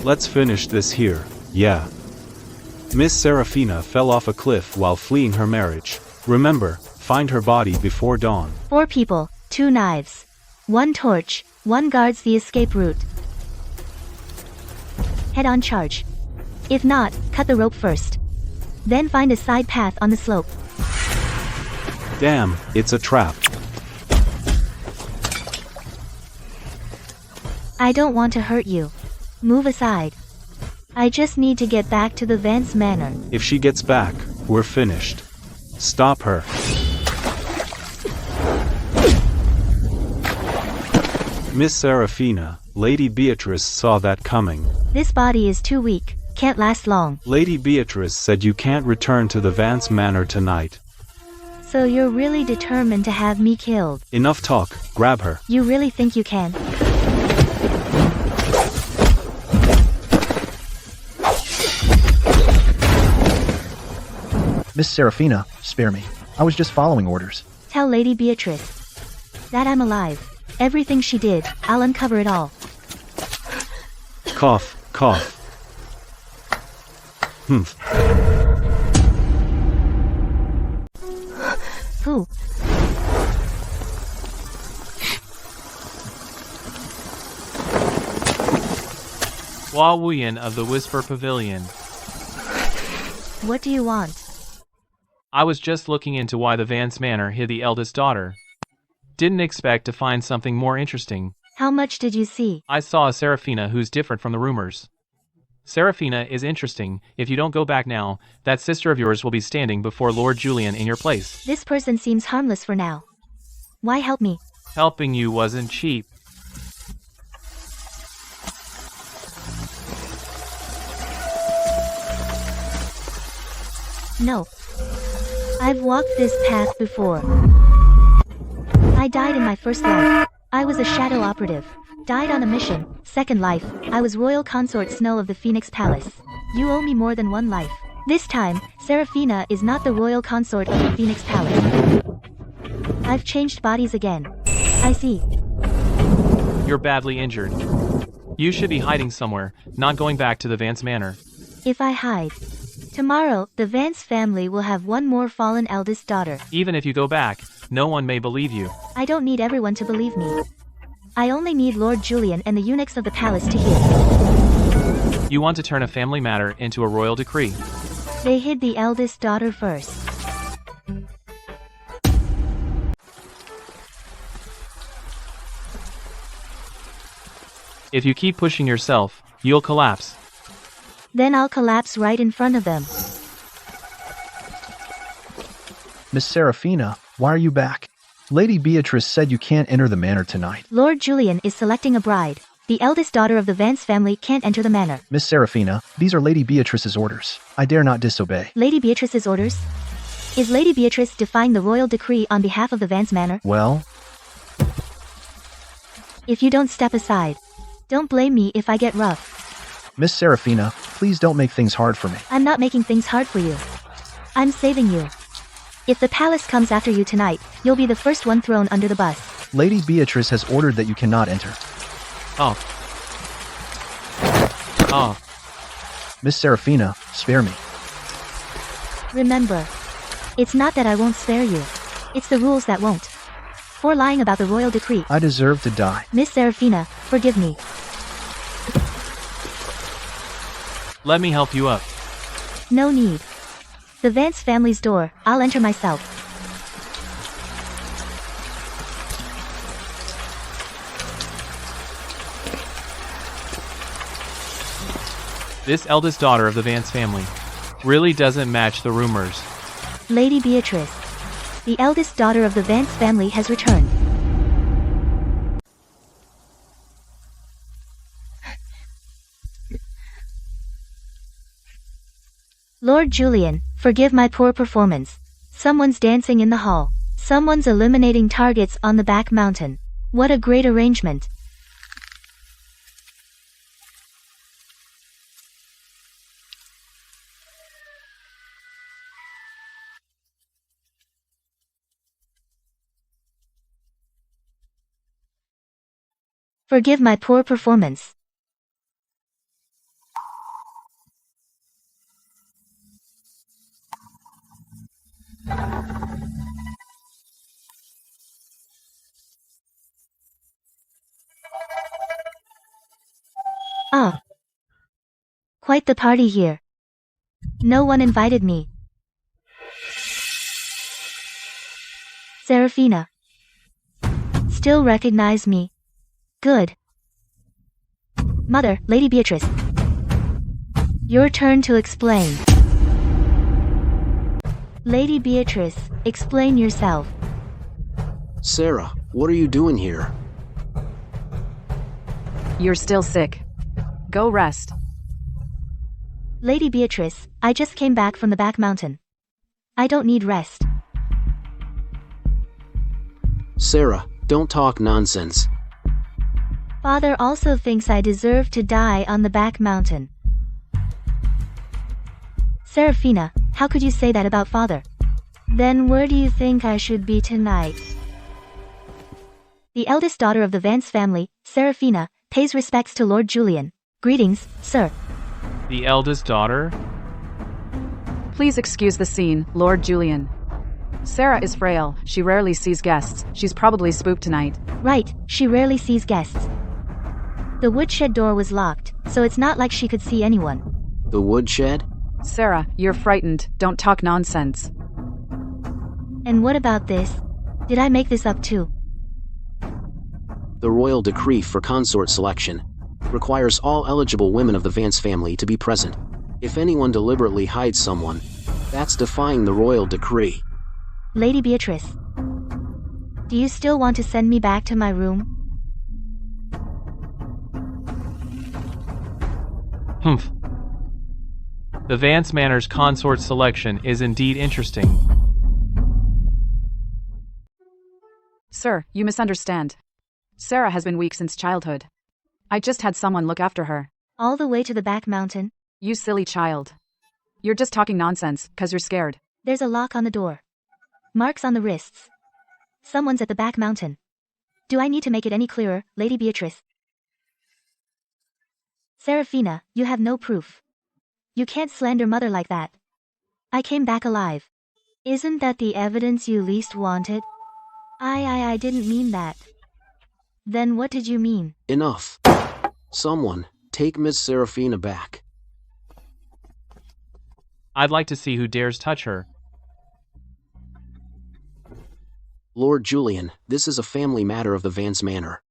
Let's finish this here, yeah. Miss Serafina fell off a cliff while fleeing her marriage. Remember, find her body before dawn. 4 people, 2 knives. 1 torch, 1 guards the escape route. Head on charge. If not, cut the rope first. Then find a side path on the slope. Damn, it's a trap. I don't want to hurt you. Move aside. I just need to get back to the Vance Manor. If she gets back, we're finished. Stop her. Miss Serafina, Lady Beatrice saw that coming. This body is too weak, can't last long. Lady Beatrice said you can't return to the Vance Manor tonight. So you're really determined to have me killed? Enough talk, grab her. You really think you can? Miss Serafina, spare me. I was just following orders. Tell Lady Beatrice that I'm alive. Everything she did, I'll uncover it all. Cough, cough. Humph. Who? Hua Wuyan of the Whisper Pavilion. What do you want? I was just looking into why the Vance Manor hid the eldest daughter. Didn't expect to find something more interesting. How much did you see? I saw a Serafina who's different from the rumors. Serafina is interesting. If you don't go back now, that sister of yours will be standing before Lord Julian in your place. This person seems harmless for now. Why help me? Helping you wasn't cheap. No. I've walked this path before. I died in my first life. I was a shadow operative. Died on a mission. Second life, I was Royal Consort Snow of the Phoenix Palace. You owe me more than 1 life. This time, Serafina is not the Royal Consort of the Phoenix Palace. I've changed bodies again. I see. You're badly injured. You should be hiding somewhere, not going back to the Vance Manor. If I hide, tomorrow, the Vance family will have 1 more fallen eldest daughter. Even if you go back, no one may believe you. I don't need everyone to believe me. I only need Lord Julian and the eunuchs of the palace to hear. You want to turn a family matter into a royal decree. They hid the eldest daughter first. If you keep pushing yourself, you'll collapse. Then I'll collapse right in front of them. Miss Serafina, why are you back? Lady Beatrice said you can't enter the manor tonight. Lord Julian is selecting a bride. The eldest daughter of the Vance family can't enter the manor. Miss Serafina, these are Lady Beatrice's orders. I dare not disobey. Lady Beatrice's orders? Is Lady Beatrice defying the royal decree on behalf of the Vance Manor? Well? If you don't step aside, don't blame me if I get rough. Miss Serafina, please don't make things hard for me. I'm not making things hard for you. I'm saving you. If the palace comes after you tonight, you'll be the first one thrown under the bus. Lady Beatrice has ordered that you cannot enter. Oh. Oh. Miss Serafina, spare me. Remember, it's not that I won't spare you. It's the rules that won't. For lying about the royal decree. I deserve to die. Miss Serafina, forgive me. Let me help you up. No need. The Vance family's door, I'll enter myself. This eldest daughter of the Vance family really doesn't match the rumors. Lady Beatrice, the eldest daughter of the Vance family has returned. Lord Julian, forgive my poor performance. Someone's dancing in the hall. Someone's eliminating targets on the back mountain. What a great arrangement. Forgive my poor performance. Quite the party here. No one invited me. Seraphina. Still recognize me? Good. Mother, Lady Beatrice. Your turn to explain. Lady Beatrice, explain yourself. Sarah, what are you doing here? You're still sick. Go rest. Lady Beatrice, I just came back from the back mountain. I don't need rest. Sarah, don't talk nonsense. Father also thinks I deserve to die on the back mountain. Seraphina, how could you say that about Father? Then where do you think I should be tonight? The eldest daughter of the Vance family, Seraphina, pays respects to Lord Julian. Greetings, sir. The eldest daughter? Please excuse the scene, Lord Julian. Sarah is frail. She rarely sees guests. She's probably spooked tonight. Right, she rarely sees guests. The woodshed door was locked, so it's not like she could see anyone. The woodshed? Sarah, you're frightened. Don't talk nonsense. And what about this? Did I make this up too? The royal decree for consort selection requires all eligible women of the Vance family to be present. If anyone deliberately hides someone, that's defying the royal decree. Lady Beatrice. Do you still want to send me back to my room? Humph. The Vance Manor's consort selection is indeed interesting. Sir, you misunderstand. Sarah has been weak since childhood. I just had someone look after her. All the way to the back mountain? You silly child. You're just talking nonsense, 'cause you're scared. There's a lock on the door. Marks on the wrists. Someone's at the back mountain. Do I need to make it any clearer, Lady Beatrice? Seraphina, you have no proof. You can't slander Mother like that. I came back alive. Isn't that the evidence you least wanted? I didn't mean that. Then what did you mean? Enough. Someone, take Miss Seraphina back. I'd like to see who dares touch her. Lord Julian, this is a family matter of the Vance Manor.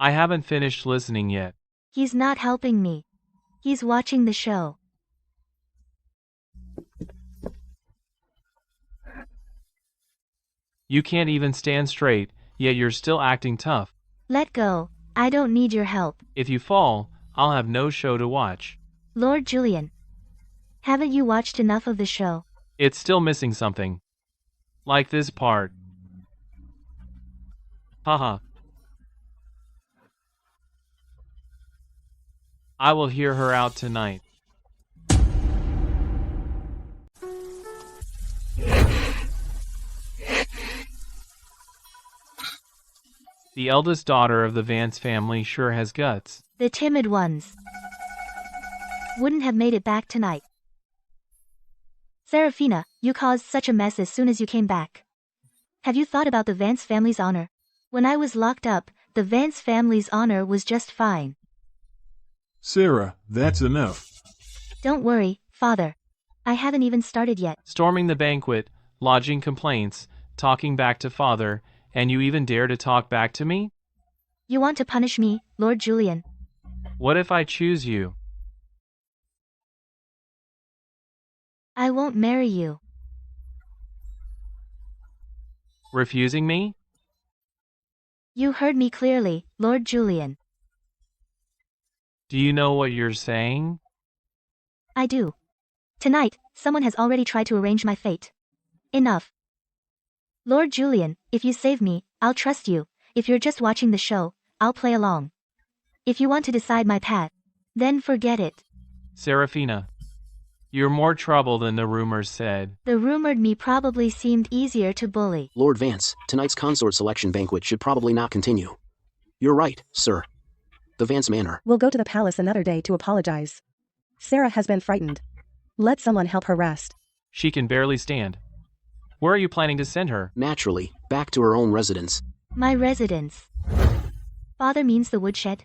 I haven't finished listening yet. He's not helping me. He's watching the show. You can't even stand straight, yet you're still acting tough. Let go. I don't need your help. If you fall, I'll have no show to watch. Lord Julian. Haven't you watched enough of the show? It's still missing something. Like this part. Haha. I will hear her out tonight. The eldest daughter of the Vance family sure has guts. The timid ones. Wouldn't have made it back tonight. Seraphina, you caused such a mess as soon as you came back. Have you thought about the Vance family's honor? When I was locked up, the Vance family's honor was just fine. Sarah, that's enough. Don't worry, Father. I haven't even started yet. Storming the banquet, lodging complaints, talking back to Father, and you even dare to talk back to me? You want to punish me, Lord Julian? What if I choose you? I won't marry you. Refusing me? You heard me clearly, Lord Julian. Do you know what you're saying? I do. Tonight, someone has already tried to arrange my fate. Enough. Lord Julian, if you save me, I'll trust you. If you're just watching the show, I'll play along. If you want to decide my path, then forget it. Seraphina, you're more trouble than the rumors said. The rumored me probably seemed easier to bully. Lord Vance, tonight's consort selection banquet should probably not continue. You're right, sir. The Vance Manor. We'll go to the palace another day to apologize. Sarah has been frightened. Let someone help her rest. She can barely stand. Where are you planning to send her? Naturally, back to her own residence. My residence. Father means the woodshed?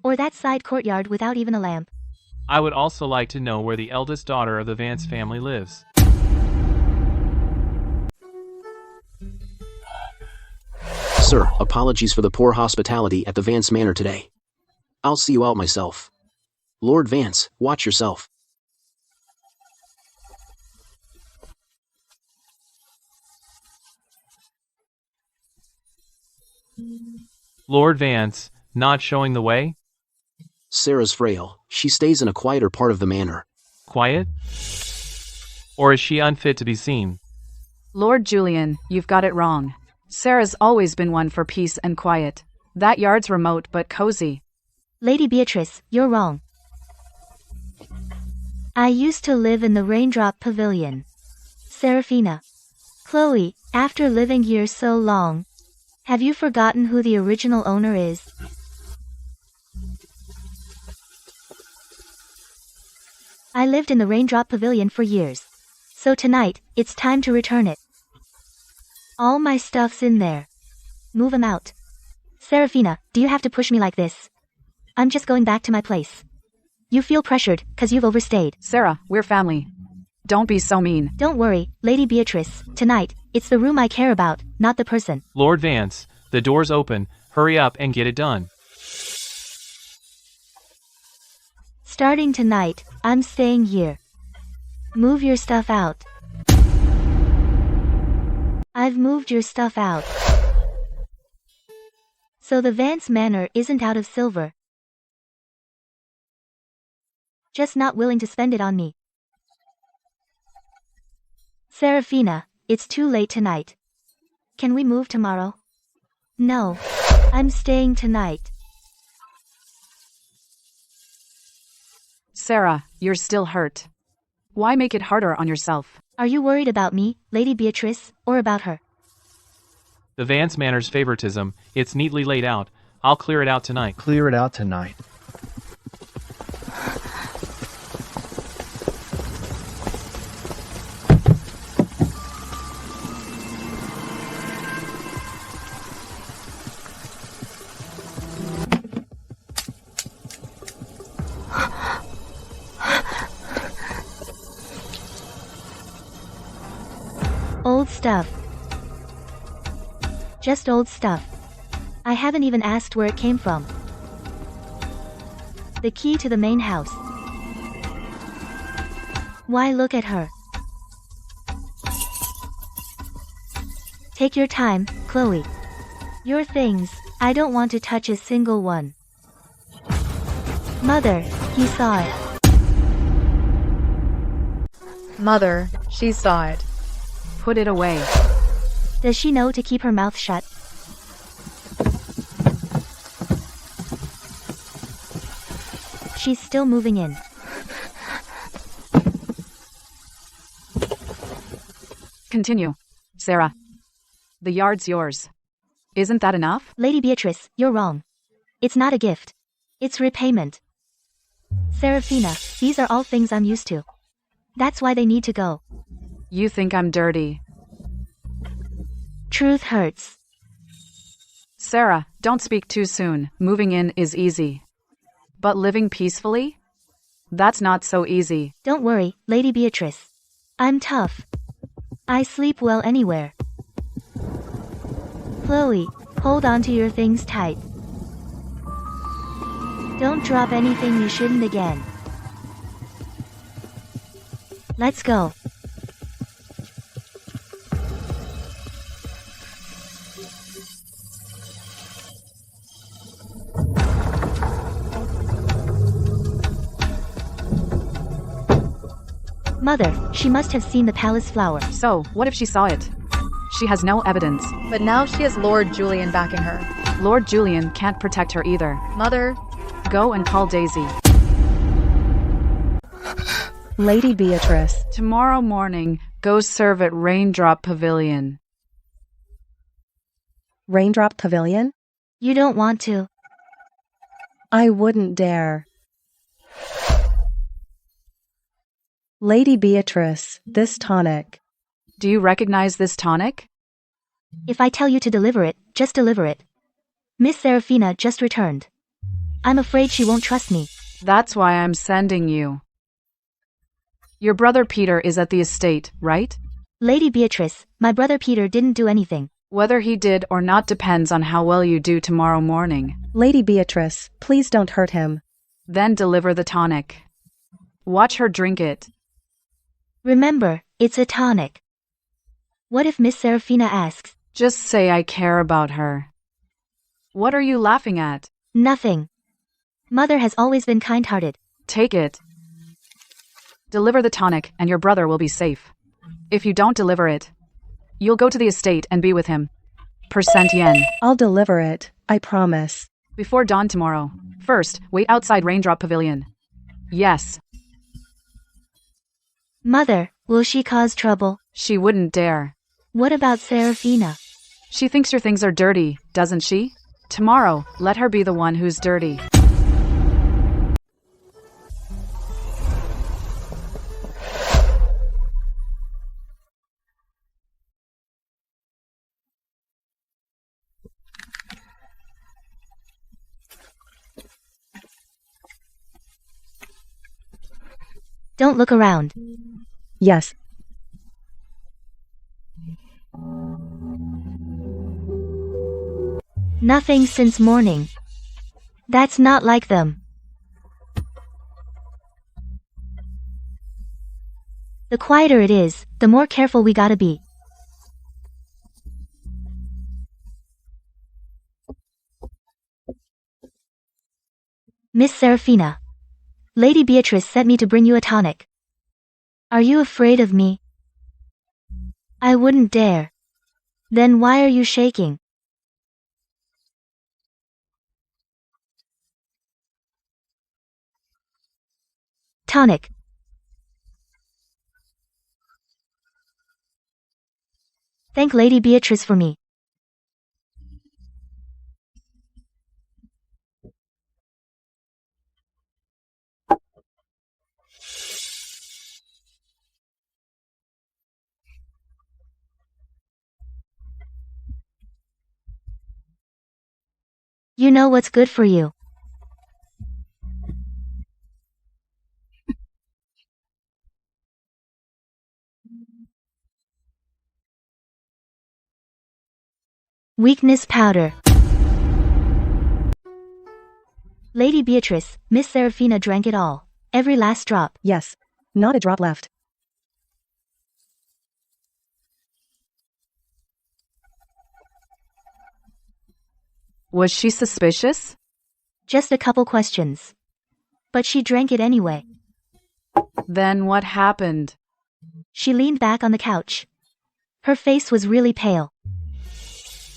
Or that side courtyard without even a lamp? I would also like to know where the eldest daughter of the Vance family lives. Sir, apologies for the poor hospitality at the Vance Manor today. I'll see you out myself. Lord Vance, watch yourself. Lord Vance, not showing the way? Sarah's frail. She stays in a quieter part of the manor. Quiet? Or is she unfit to be seen? Lord Julian, you've got it wrong. Sarah's always been one for peace and quiet. That yard's remote but cozy. Lady Beatrice, you're wrong. I used to live in the Raindrop Pavilion. Seraphina. Chloe, after living here so long, have you forgotten who the original owner is? I lived in the Raindrop Pavilion for years. So tonight, it's time to return it. All my stuff's in there. Move 'em out. Seraphina, do you have to push me like this? I'm just going back to my place. You feel pressured, 'cause you've overstayed. Sarah, we're family. Don't be so mean. Don't worry, Lady Beatrice. Tonight, it's the room I care about, not the person. Lord Vance, the door's open. Hurry up and get it done. Starting tonight, I'm staying here. Move your stuff out. I've moved your stuff out. So the Vance Manor isn't out of silver. Just not willing to spend it on me. Seraphina, it's too late tonight. Can we move tomorrow? No. I'm staying tonight. Sarah, you're still hurt. Why make it harder on yourself? Are you worried about me, Lady Beatrice, or about her? The Vance Manor's favoritism, it's neatly laid out. I'll clear it out tonight. Clear it out tonight. Old stuff. Just old stuff. I haven't even asked where it came from. The key to the main house. Why look at her? Take your time, Chloe. Your things, I don't want to touch a single one. Mother, he saw it. Mother, she saw it. Put it away. Does she know to keep her mouth shut? She's still moving in. Continue. Sarah. The yard's yours. Isn't that enough? Lady Beatrice, you're wrong. It's not a gift. It's repayment. Seraphina, these are all things I'm used to. That's why they need to go. You think I'm dirty. Truth hurts. Sarah, don't speak too soon. Moving in is easy. But living peacefully? That's not so easy. Don't worry, Lady Beatrice. I'm tough. I sleep well anywhere. Chloe, hold on to your things tight. Don't drop anything you shouldn't again. Let's go. Mother, she must have seen the palace flower. So, what if she saw it? She has no evidence. But now she has Lord Julian backing her. Lord Julian can't protect her either. Mother, go and call Daisy. Lady Beatrice. Tomorrow morning, go serve at Raindrop Pavilion. Raindrop Pavilion? You don't want to. I wouldn't dare. Lady Beatrice, this tonic. Do you recognize this tonic? If I tell you to deliver it, just deliver it. Miss Seraphina just returned. I'm afraid she won't trust me. That's why I'm sending you. Your brother Peter is at the estate, right? Lady Beatrice, my brother Peter didn't do anything. Whether he did or not depends on how well you do tomorrow morning. Lady Beatrice, please don't hurt him. Then deliver the tonic. Watch her drink it. Remember, it's a tonic. What if Miss Serafina asks? Just say I care about her. What are you laughing at? Nothing. Mother has always been kind-hearted. Take it. Deliver the tonic and your brother will be safe. If you don't deliver it, you'll go to the estate and be with him. Percent yen. I'll deliver it, I promise. Before dawn tomorrow. First, wait outside Raindrop Pavilion. Yes. Mother, will she cause trouble? She wouldn't dare. What about Serafina? She thinks your things are dirty, doesn't she? Tomorrow, let her be the one who's dirty. Don't look around. Yes. Nothing since morning. That's not like them. The quieter it is, the more careful we gotta be. Miss Serafina. Lady Beatrice sent me to bring you a tonic. Are you afraid of me? I wouldn't dare. Then why are you shaking? Tonic. Thank Lady Beatrice for me. You know what's good for you. Weakness powder. Lady Beatrice, Miss Serafina drank it all. Every last drop. Yes. Not a drop left. Was she suspicious? Just a couple questions. But she drank it anyway. Then what happened? She leaned back on the couch. Her face was really pale.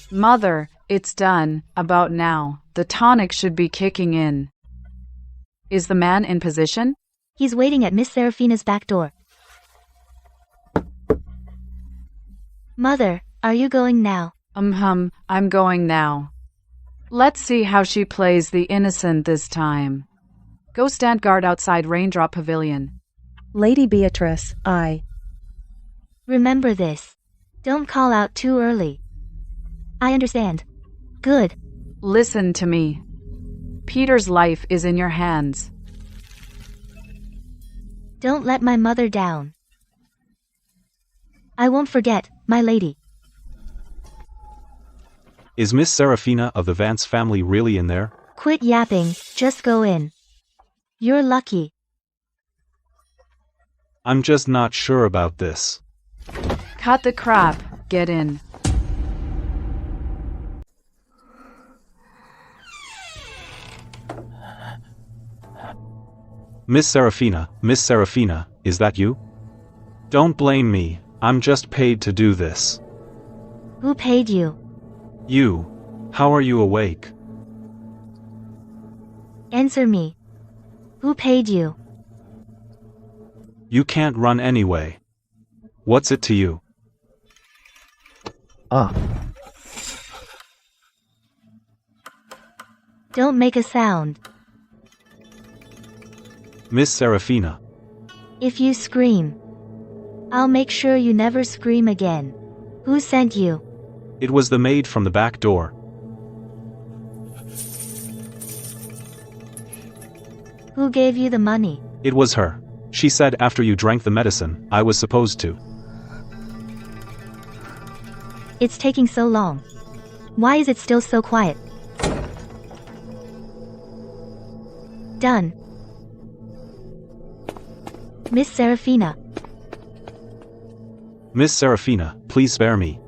Mother, it's done, about now. The tonic should be kicking in. Is the man in position? He's waiting at Miss Serafina's back door. Mother, are you going now? I'm going now. Let's see how she plays the innocent this time. Go stand guard outside Raindrop Pavilion. Lady Beatrice, Remember this. Don't call out too early. I understand. Good. Listen to me. Peter's life is in your hands. Don't let my mother down. I won't forget, my lady. Is Miss Serafina of the Vance family really in there? Quit yapping, just go in. You're lucky. I'm just not sure about this. Cut the crap, get in. Miss Serafina, is that you? Don't blame me, I'm just paid to do this. Who paid you? You. How are you awake? Answer me. Who paid you? You can't run anyway. What's it to you? Don't make a sound. Miss Serafina. If you scream, I'll make sure you never scream again. Who sent you? It was the maid from the back door. Who gave you the money? It was her. She said after you drank the medicine, I was supposed to. It's taking so long. Why is it still so quiet? Done. Miss Serafina. Miss Serafina, please spare me.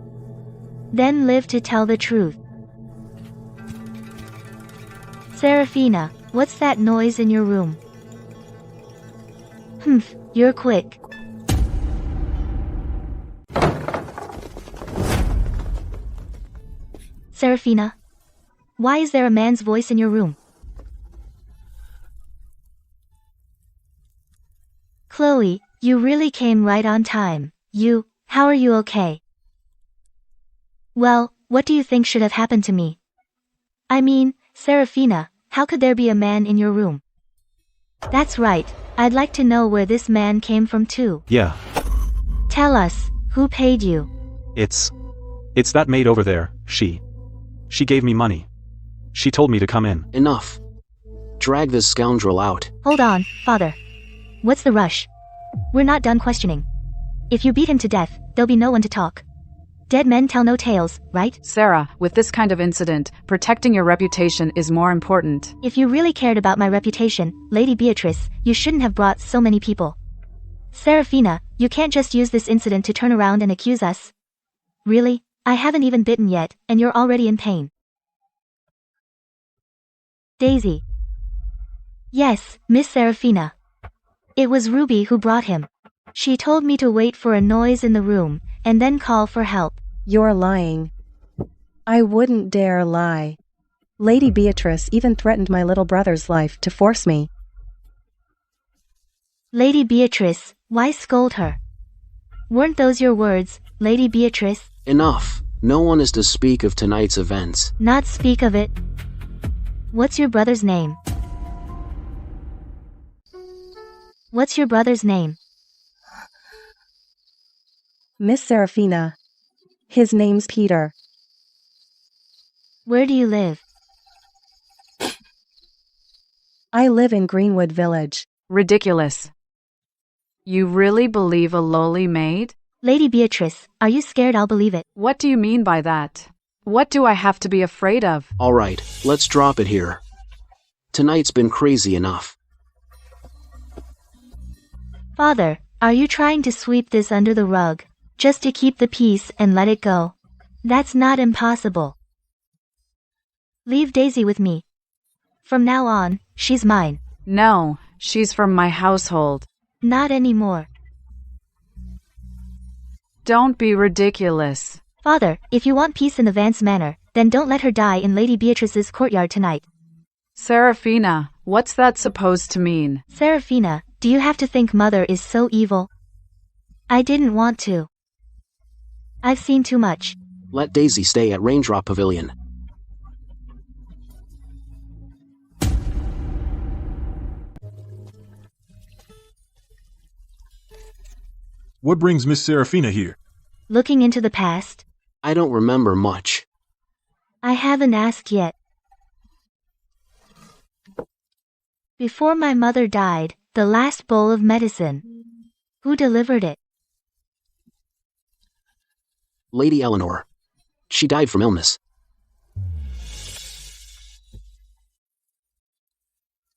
Then live to tell the truth. Serafina, what's that noise in your room? Humph, you're quick. Serafina? Why is there a man's voice in your room? Chloe, you really came right on time. How are you okay? Well, what do you think should have happened to me? I mean, Serafina, how could there be a man in your room? That's right, I'd like to know where this man came from too. Yeah. Tell us, who paid you? It's that maid over there, she gave me money. She told me to come in. Enough. Drag this scoundrel out. Hold on, father. What's the rush? We're not done questioning. If you beat him to death, there'll be no one to talk. Dead men tell no tales, right? Sarah, with this kind of incident, protecting your reputation is more important. If you really cared about my reputation, Lady Beatrice, you shouldn't have brought so many people. Serafina, you can't just use this incident to turn around and accuse us. Really? I haven't even bitten yet, and you're already in pain. Daisy. Yes, Miss Serafina. It was Ruby who brought him. She told me to wait for a noise in the room, and then call for help. You're lying. I wouldn't dare lie. Lady Beatrice even threatened my little brother's life to force me. Lady Beatrice, why scold her? Weren't those your words, Lady Beatrice? Enough. No one is to speak of tonight's events. Not speak of it. What's your brother's name? What's your brother's name? Miss Serafina. His name's Peter. Where do you live? I live in Greenwood Village. Ridiculous. You really believe a lowly maid? Lady Beatrice, are you scared I'll believe it? What do you mean by that? What do I have to be afraid of? Alright, let's drop it here. Tonight's been crazy enough. Father, are you trying to sweep this under the rug, just to keep the peace and let it go? That's not impossible. Leave Daisy with me. From now on, she's mine. No, she's from my household. Not anymore. Don't be ridiculous. Father, if you want peace in the Vance Manor, then don't let her die in Lady Beatrice's courtyard tonight. Serafina, what's that supposed to mean? Serafina, do you have to think Mother is so evil? I didn't want to. I've seen too much. Let Daisy stay at Raindrop Pavilion. What brings Miss Serafina here? Looking into the past? I don't remember much. I haven't asked yet. Before my mother died, the last bowl of medicine. Who delivered it? Lady Eleanor. She died from illness.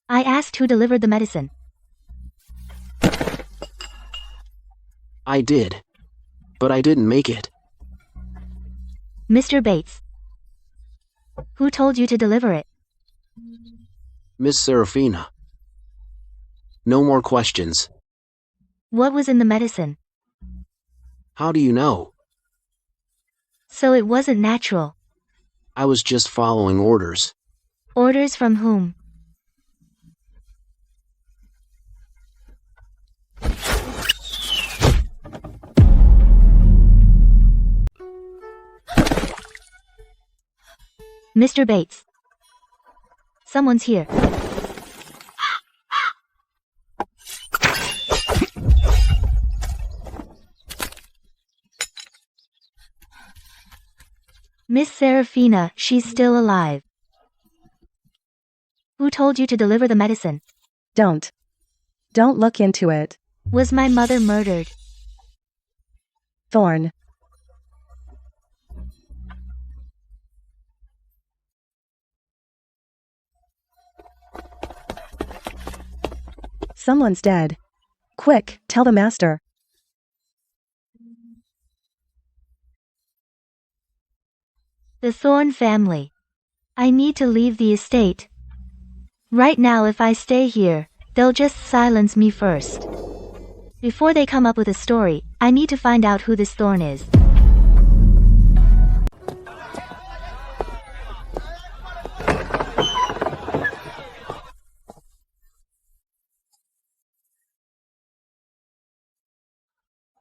I asked who delivered the medicine. I did. But I didn't make it. Mr. Bates. Who told you to deliver it? Miss Serafina. No more questions. What was in the medicine? How do you know? So it wasn't natural. I was just following orders. Orders from whom? Mr. Bates. Someone's here. Miss Serafina, she's still alive. Who told you to deliver the medicine? Don't. Don't look into it. Was my mother murdered? Thorn. Someone's dead. Quick, tell the master. The Thorn family. I need to leave the estate. Right now if I stay here, they'll just silence me first. Before they come up with a story, I need to find out who this Thorn is.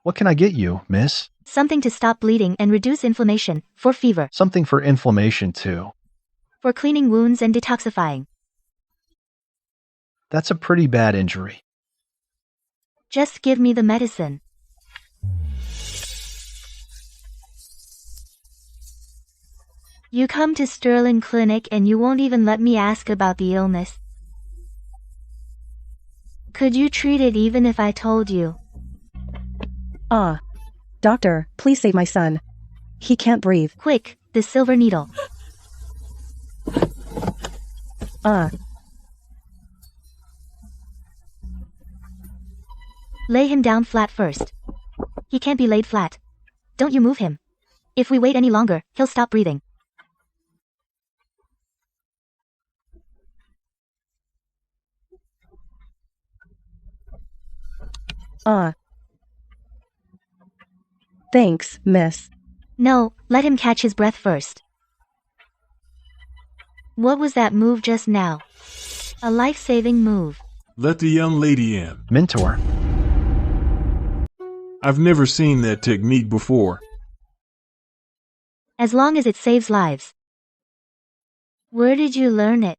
What can I get you, miss? Something to stop bleeding and reduce inflammation, for fever, Something for inflammation, too. for cleaning wounds and detoxifying. That's a pretty bad injury. Just give me the medicine. You come to Sterling Clinic and you won't even let me ask about the illness. Could you treat it even if I told you? Doctor, please save my son. He can't breathe. Quick, the silver needle. Lay him down flat first. He can't be laid flat. Don't you move him. If we wait any longer, he'll stop breathing. Thanks, miss. No, let him catch his breath first. What was that move just now? A life-saving move. Let the young lady in. Mentor. I've never seen that technique before. As long as it saves lives. Where did you learn it?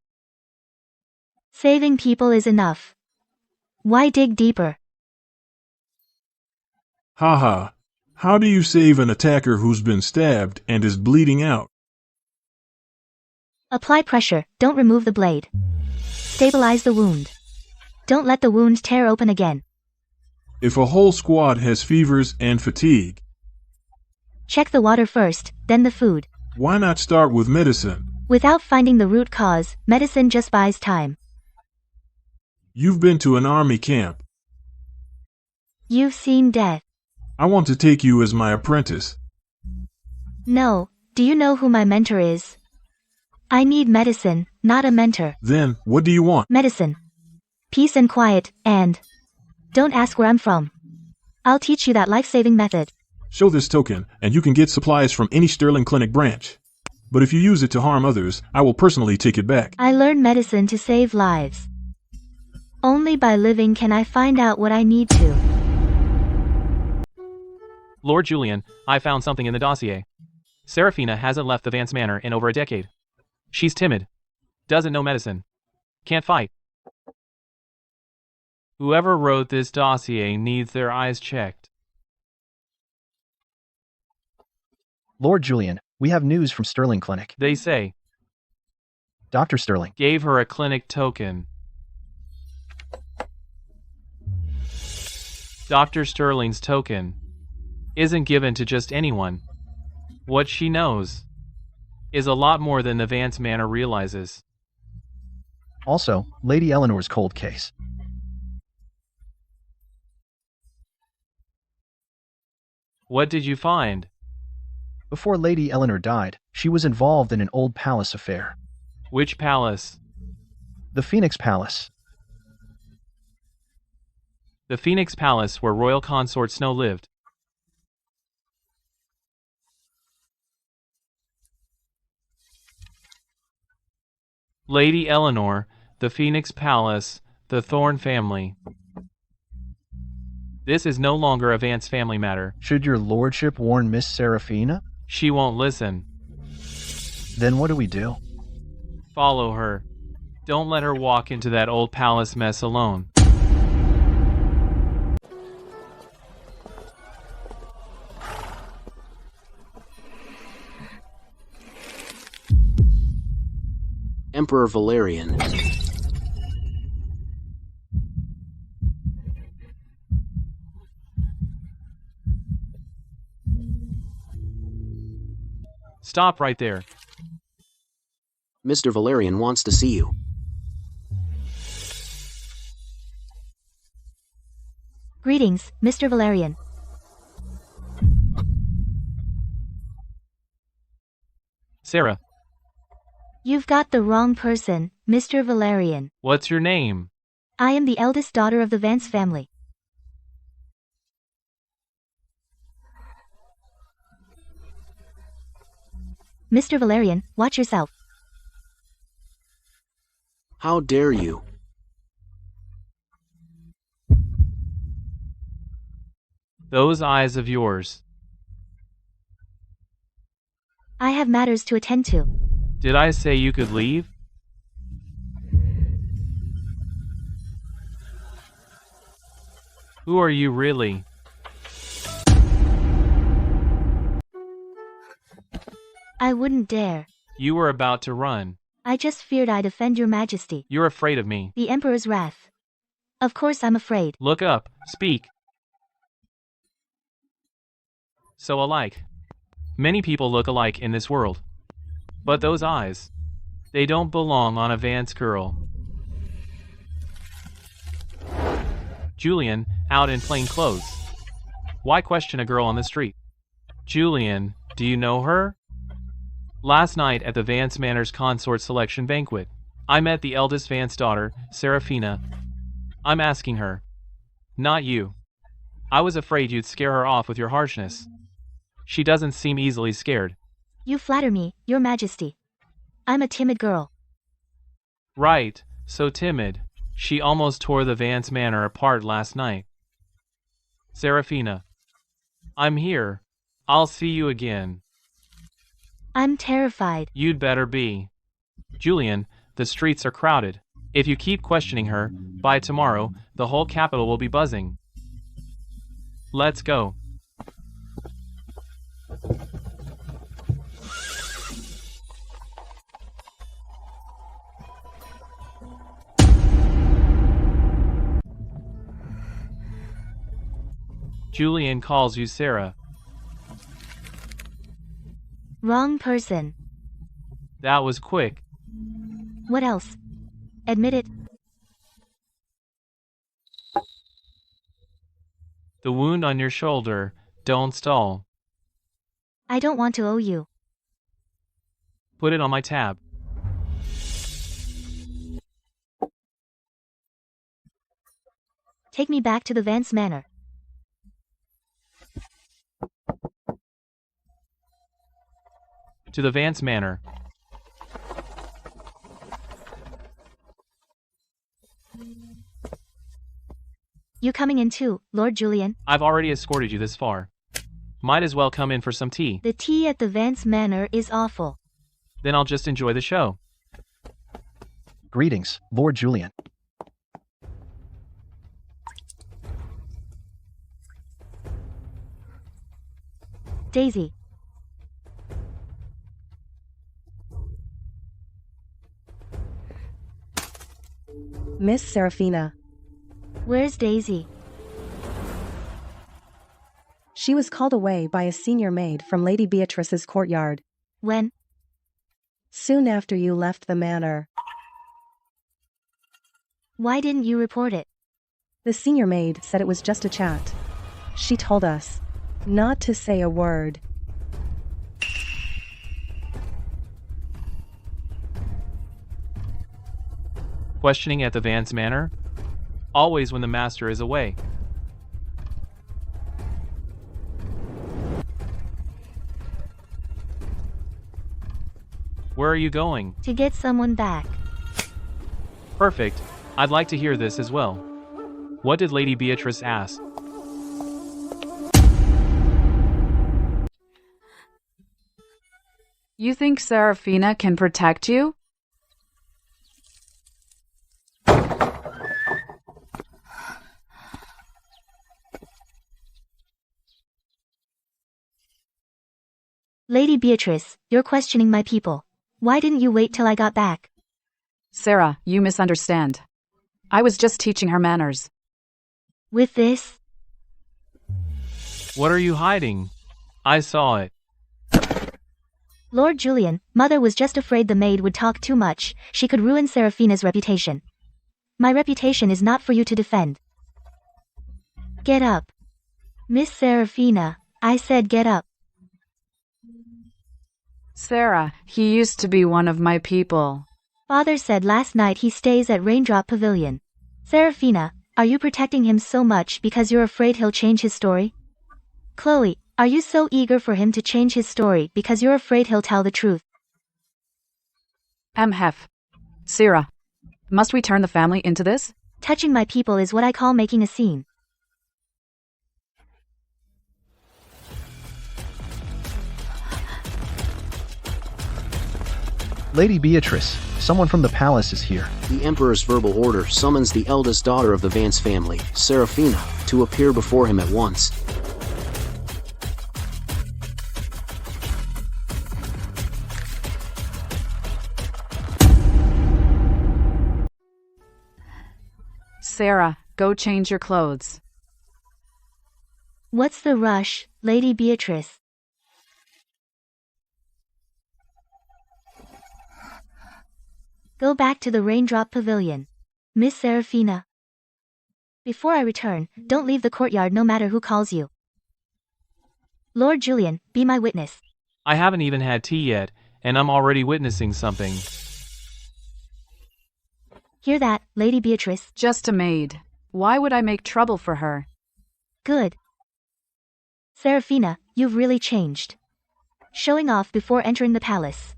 Saving people is enough. Why dig deeper? Haha. How do you save an attacker who's been stabbed and is bleeding out? Apply pressure, don't remove the blade. Stabilize the wound. Don't let the wound tear open again. If a whole squad has fevers and fatigue, Check the water first, then the food. why not start with medicine? Without finding the root cause, medicine just buys time. You've been to an army camp. You've seen death. I want to take you as my apprentice. No, do you know who my mentor is? I need medicine, not a mentor. Then, what do you want? Medicine. Peace and quiet, and don't ask where I'm from. I'll teach you that life-saving method. Show this token, and you can get supplies from any Sterling Clinic branch. But if you use it to harm others, I will personally take it back. I learned medicine to save lives. Only by living can I find out what I need to. Lord Julian, I found something in the dossier. Serafina hasn't left the Vance Manor in over a decade. She's timid. Doesn't know medicine. Can't fight. Whoever wrote this dossier needs their eyes checked. Lord Julian, we have news from Sterling Clinic. They say Dr. Sterling. gave her a clinic token. Dr. Sterling's token isn't given to just anyone. What she knows is a lot more than the Vance Manor realizes. Also, Lady Eleanor's cold case. What did you find? Before Lady Eleanor died, she was involved in an old palace affair. Which palace? The Phoenix Palace. The Phoenix Palace where Royal Consort Snow lived. Lady Eleanor, the Phoenix Palace, the Thorn family. This is no longer a Vance family matter. Should your lordship warn Miss Serafina? She won't listen. Then what do we do? Follow her. Don't let her walk into that old palace mess alone. Emperor Valerian. Stop right there. Mr. Valerian wants to see you. Greetings, Mr. Valerian. Sarah, You've got the wrong person, Mr. Valerian. what's your name? I am the eldest daughter of the Vance family. Mr. Valerian, watch yourself. How dare you? Those eyes of yours. I have matters to attend to. Did I say you could leave? Who are you really? I wouldn't dare. You were about to run. I just feared I'd offend your majesty. You're afraid of me. The Emperor's wrath. Of course I'm afraid. Look up. Speak. So alike. Many people look alike in this world. But those eyes, they don't belong on a Vance girl. Julian, out in plain clothes. Why question a girl on the street? Julian, do you know her? Last night at the Vance Manor's consort selection banquet, I met the eldest Vance daughter, Seraphina. I'm asking her. Not you. I was afraid you'd scare her off with your harshness. She doesn't seem easily scared. You flatter me, your majesty. I'm a timid girl. Right, so timid. She almost tore the Vance Manor apart last night. Seraphina. I'm here. I'll see you again. I'm terrified. You'd better be. Julian, the streets are crowded. If you keep questioning her, by tomorrow, the whole capital will be buzzing. Let's go. Julian calls you Sarah. Wrong person. That was quick. What else? Admit it. The wound on your shoulder, don't stall. I don't want to owe you. Put it on my tab. Take me back to the Vance Manor. To the Vance Manor. You coming in too, Lord Julian? I've already escorted you this far. Might as well come in for some tea. The tea at the Vance Manor is awful. Then I'll just enjoy the show. Greetings, Lord Julian. Daisy. Miss Seraphina. Where's Daisy? She was called away by a senior maid from Lady Beatrice's courtyard. When? Soon after you left the manor. Why didn't you report it? The senior maid said it was just a chat. She told us not to say a word. Questioning at the Vance Manor? Always when the master is away. Where are you going? To get someone back. Perfect. I'd like to hear this as well. What did Lady Beatrice ask? You think Seraphina can protect you? Lady Beatrice, you're questioning my people. Why didn't you wait till I got back? Sarah, you misunderstand. I was just teaching her manners. With this? What are you hiding? I saw it. Lord Julian, Mother was just afraid the maid would talk too much, she could ruin Seraphina's reputation. My reputation is not for you to defend. Get up. Miss Seraphina, I said get up. Sarah, he used to be one of my people. Father said last night he stays at Raindrop Pavilion. Seraphina, are you protecting him so much because you're afraid he'll change his story? Chloe, are you so eager for him to change his story because you're afraid he'll tell the truth? Hef. Sarah, must we turn the family into this? Touching my people is what I call making a scene. Lady Beatrice, someone from the palace is here. The Emperor's verbal order summons the eldest daughter of the Vance family, Seraphina, to appear before him at once. Sarah, go change your clothes. What's the rush, Lady Beatrice? Go back to the Raindrop Pavilion. Miss Seraphina. Before I return, don't leave the courtyard no matter who calls you. Lord Julian, be my witness. I haven't even had tea yet, and I'm already witnessing something. Hear that, Lady Beatrice? Just a maid. Why would I make trouble for her? Good. Seraphina, you've really changed. Showing off before entering the palace.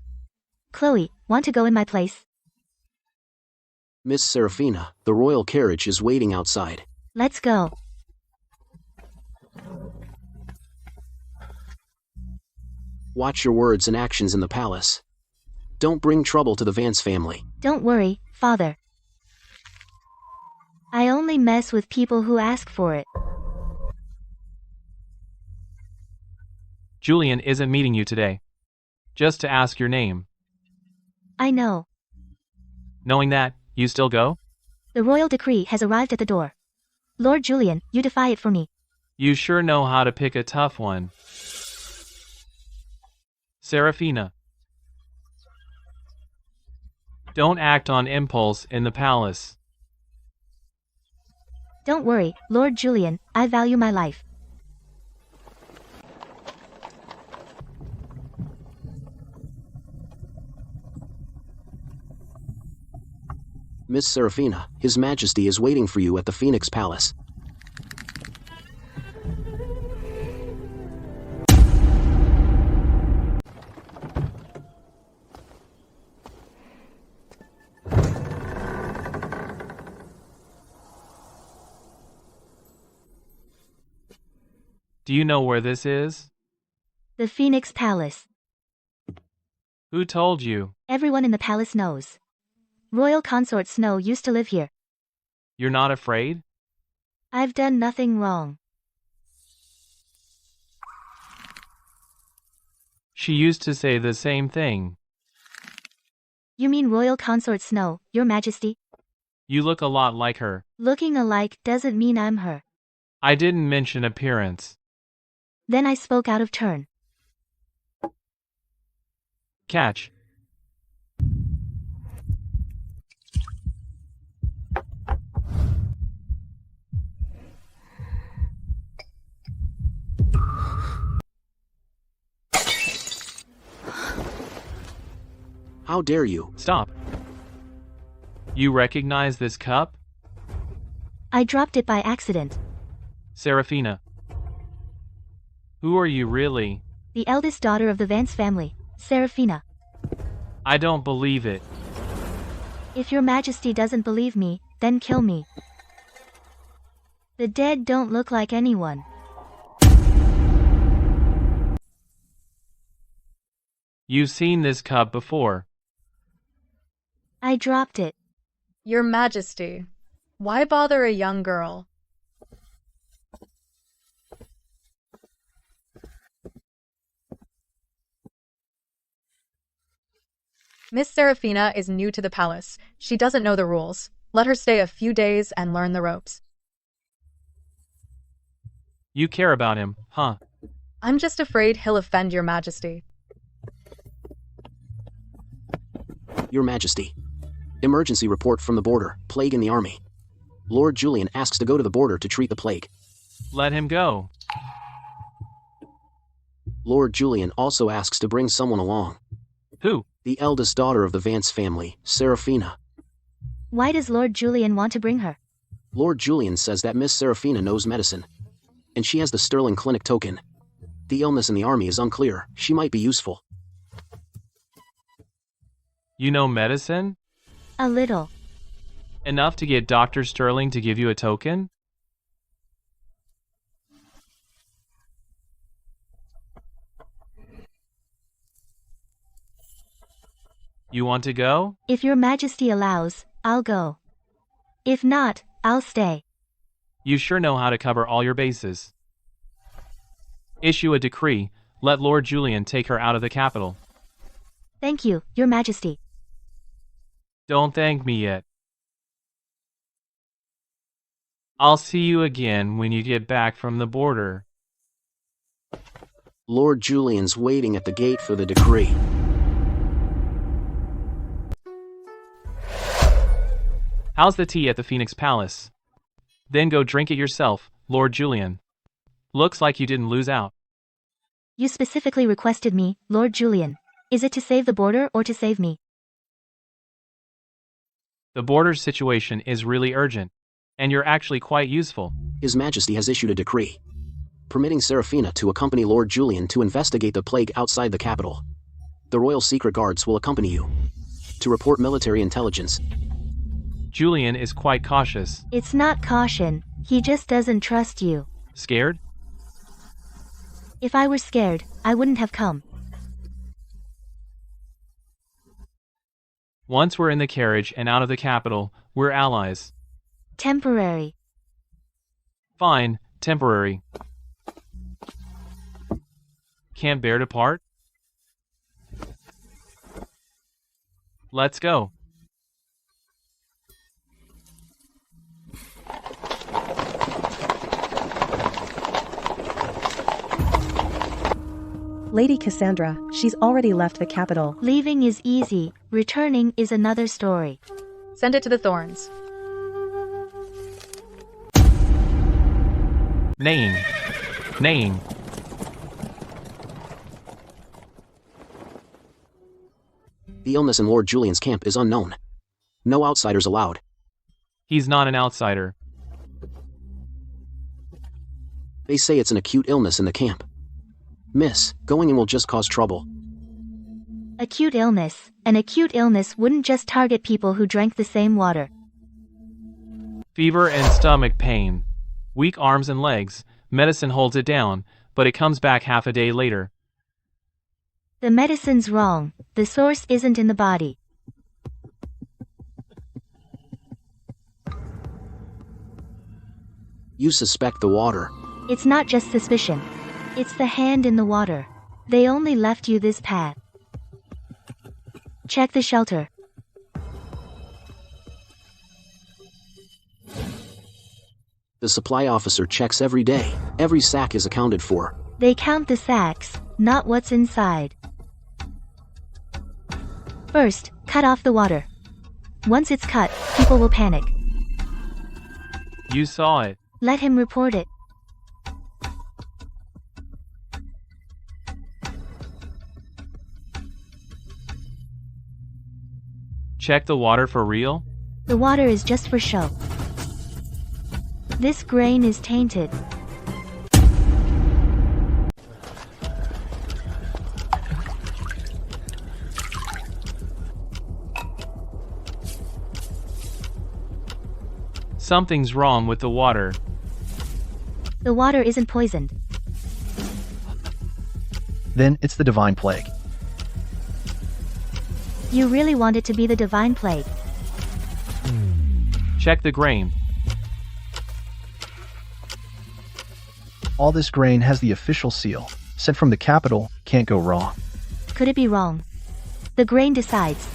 Chloe, want to go in my place? Miss Seraphina, the royal carriage is waiting outside. Let's go. Watch your words and actions in the palace. Don't bring trouble to the Vance family. Don't worry, Father. I only mess with people who ask for it. Julian isn't meeting you today. Just to ask your name. I know. Knowing that, you still go? The royal decree has arrived at the door. Lord Julian, you defy it for me. You sure know how to pick a tough one. Seraphina. Don't act on impulse in the palace. Don't worry, Lord Julian, I value my life. Miss Seraphina, His Majesty is waiting for you at the Phoenix Palace. Do you know where this is? The Phoenix Palace. Who told you? Everyone in the palace knows. Royal Consort Snow used to live here. You're not afraid? I've done nothing wrong. She used to say the same thing. You mean Royal Consort Snow, Your Majesty? You look a lot like her. Looking alike doesn't mean I'm her. I didn't mention appearance. Then I spoke out of turn. Catch. How dare you? Stop. You recognize this cup? I dropped it by accident. Seraphina. Who are you really? The eldest daughter of the Vance family, Seraphina. I don't believe it. If Your Majesty doesn't believe me, then kill me. The dead don't look like anyone. You've seen this cup before. I dropped it. Your Majesty, why bother a young girl? Miss Seraphina is new to the palace. She doesn't know the rules. Let her stay a few days and learn the ropes. You care about him, huh? I'm just afraid he'll offend Your Majesty. Your Majesty. Emergency report from the border, plague in the army. Lord Julian asks to go to the border to treat the plague. Let him go. Lord Julian also asks to bring someone along. Who? The eldest daughter of the Vance family, Seraphina. Why does Lord Julian want to bring her? Lord Julian says that Miss Seraphina knows medicine. And she has the Sterling Clinic token. The illness in the army is unclear. She might be useful. You know medicine? A little. Enough to get Dr. Sterling to give you a token? You want to go? If your Majesty allows, I'll go. If not, I'll stay. You sure know how to cover all your bases. Issue a decree, let Lord Julian take her out of the capital. Thank you, Your Majesty. Don't thank me yet. I'll see you again when you get back from the border. Lord Julian's waiting at the gate for the decree. How's the tea at the Phoenix Palace? Then go drink it yourself, Lord Julian. Looks like you didn't lose out. You specifically requested me, Lord Julian. Is it to save the border or to save me? The border situation is really urgent, and you're actually quite useful. His Majesty has issued a decree, permitting Seraphina to accompany Lord Julian to investigate the plague outside the capital. The Royal Secret Guards will accompany you to report military intelligence. Julian is quite cautious. It's not caution, he just doesn't trust you. Scared? If I were scared, I wouldn't have come. Once we're in the carriage and out of the capital, we're allies. Temporary. Fine, temporary. Can't bear to part? Let's go. Lady Cassandra, she's already left the capital. Leaving is easy, returning is another story. Send it to the Thorns. Neighing. Neighing. The illness in Lord Julian's camp is unknown. No outsiders allowed. He's not an outsider. They say it's an acute illness in the camp. Miss, going in will just cause trouble. Acute illness. An acute illness wouldn't just target people who drank the same water. Fever and stomach pain. Weak arms and legs. Medicine holds it down, but it comes back half a day later. The medicine's wrong. The source isn't in the body. You suspect the water. It's not just suspicion. It's the hand in the water. They only left you this path. Check the shelter. The supply officer checks every day. Every sack is accounted for. They count the sacks, not what's inside. First, cut off the water. Once it's cut, people will panic. You saw it. Let him report it. Check the water for real? The water is just for show. This grain is tainted. Something's wrong with the water. The water isn't poisoned. Then it's the divine plague. You really want it to be the divine plague. Check the grain. All this grain has the official seal. Sent from the capital, can't go wrong. Could it be wrong? The grain decides.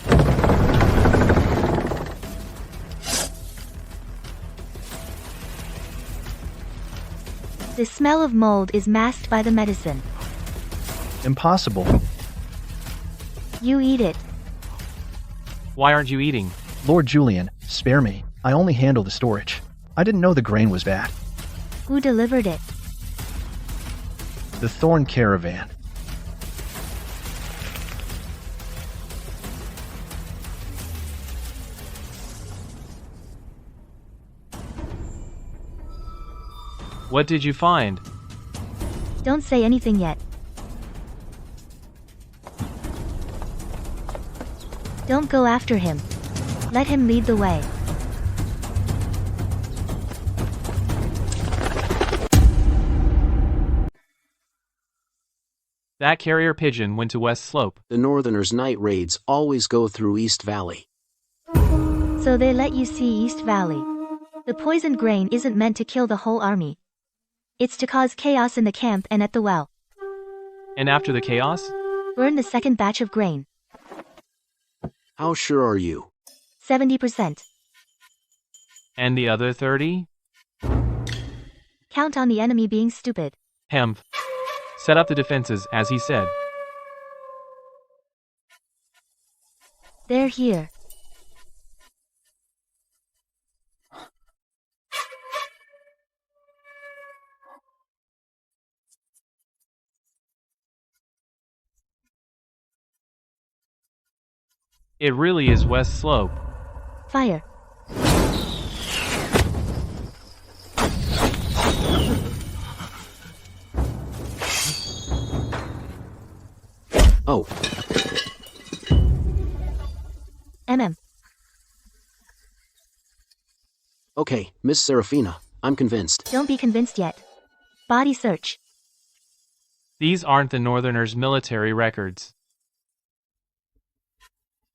The smell of mold is masked by the medicine. Impossible. You eat it. Why aren't you eating? Lord Julian, spare me. I only handle the storage. I didn't know the grain was bad. Who delivered it? The Thorn Caravan. What did you find? Don't say anything yet. Don't go after him. Let him lead the way. That carrier pigeon went to West Slope. The Northerners' night raids always go through East Valley. So they let you see East Valley. The poisoned grain isn't meant to kill the whole army. It's to cause chaos in the camp and at the well. And after the chaos? Burn the second batch of grain. How sure are you? 70%. And the other 30? Count on the enemy being stupid. Hemp. Set up the defenses, as he said. They're here. It really is West Slope. Fire. Oh. Okay, Miss Serafina, I'm convinced. Don't be convinced yet. Body search. These aren't the Northerners' military records.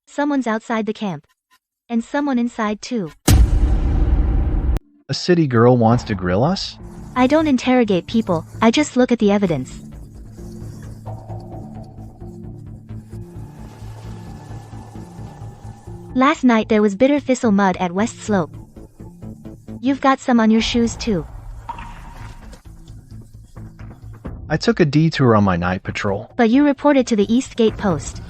Someone's outside the camp. And someone inside too. A city girl wants to grill us? I don't interrogate people, I just look at the evidence. Last night there was bitter thistle mud at West Slope. You've got some on your shoes too. I took a detour on my night patrol. But you reported to the East Gate Post.